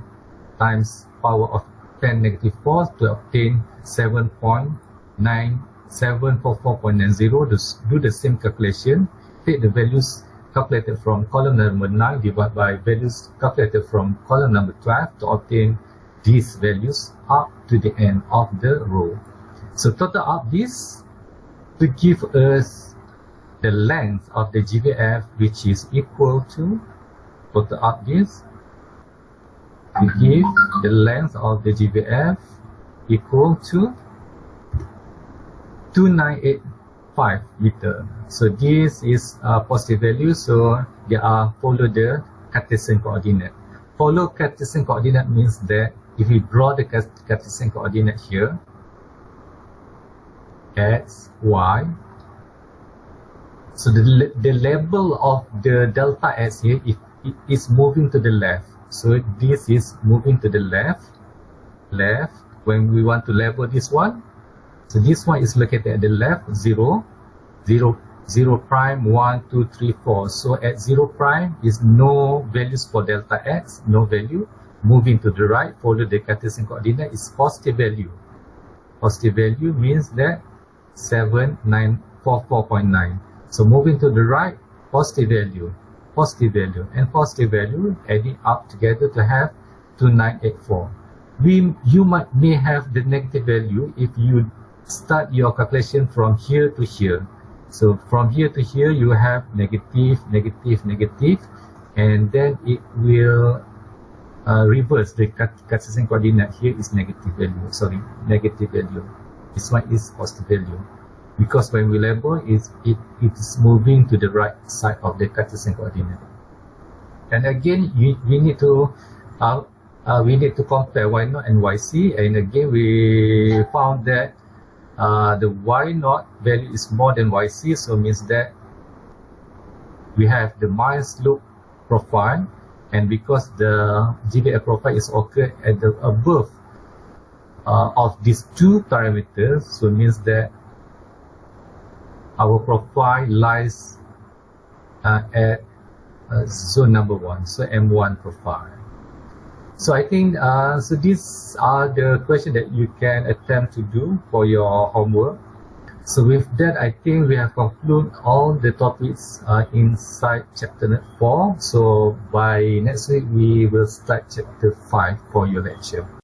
times power of 10 negative 4 to obtain 7.9744.90. Do the same calculation. Take the values calculated from column number 9 divided by values calculated from column number 12 to obtain these values up to the end of the row. So total up this to give us the length of the GVF, which is equal to, total up this to give the length of the GVF equal to 2985 meter. So this is a positive value, so they are follow the Cartesian coordinate. Follow Cartesian coordinate means that if we draw the Cartesian coordinate here, x, y, so the label of the delta x here is moving to the left. So this is moving to the left. When we want to label this one, so this one is located at the left, 0, 1, 2, 3, 4. So at 0 prime is no values for delta x, no value. Moving to the right, follow the Cartesian coordinate is positive value. Positive value means that 7944.9. So moving to the right, positive value, and positive value adding up together to have 2984. You may have the negative value if you start your calculation from here to here. So from here to here you have negative, and then it will reverse the Cartesian coordinate. Here is negative value. This one is positive value, because when we label it is moving to the right side of the Cartesian coordinate. And again, we need to compare y0 and yc, and again we found that the y0 value is more than yc, so means that we have the minus slope profile, and because the GVF profile is occurred at the above of these two parameters, so means that our profile lies at zone number 1, so M1 profile. So I think so these are the questions that you can attempt to do for your homework. So with that, I think we have concluded all the topics inside chapter 4. So by next week we will start chapter 5 for your lecture.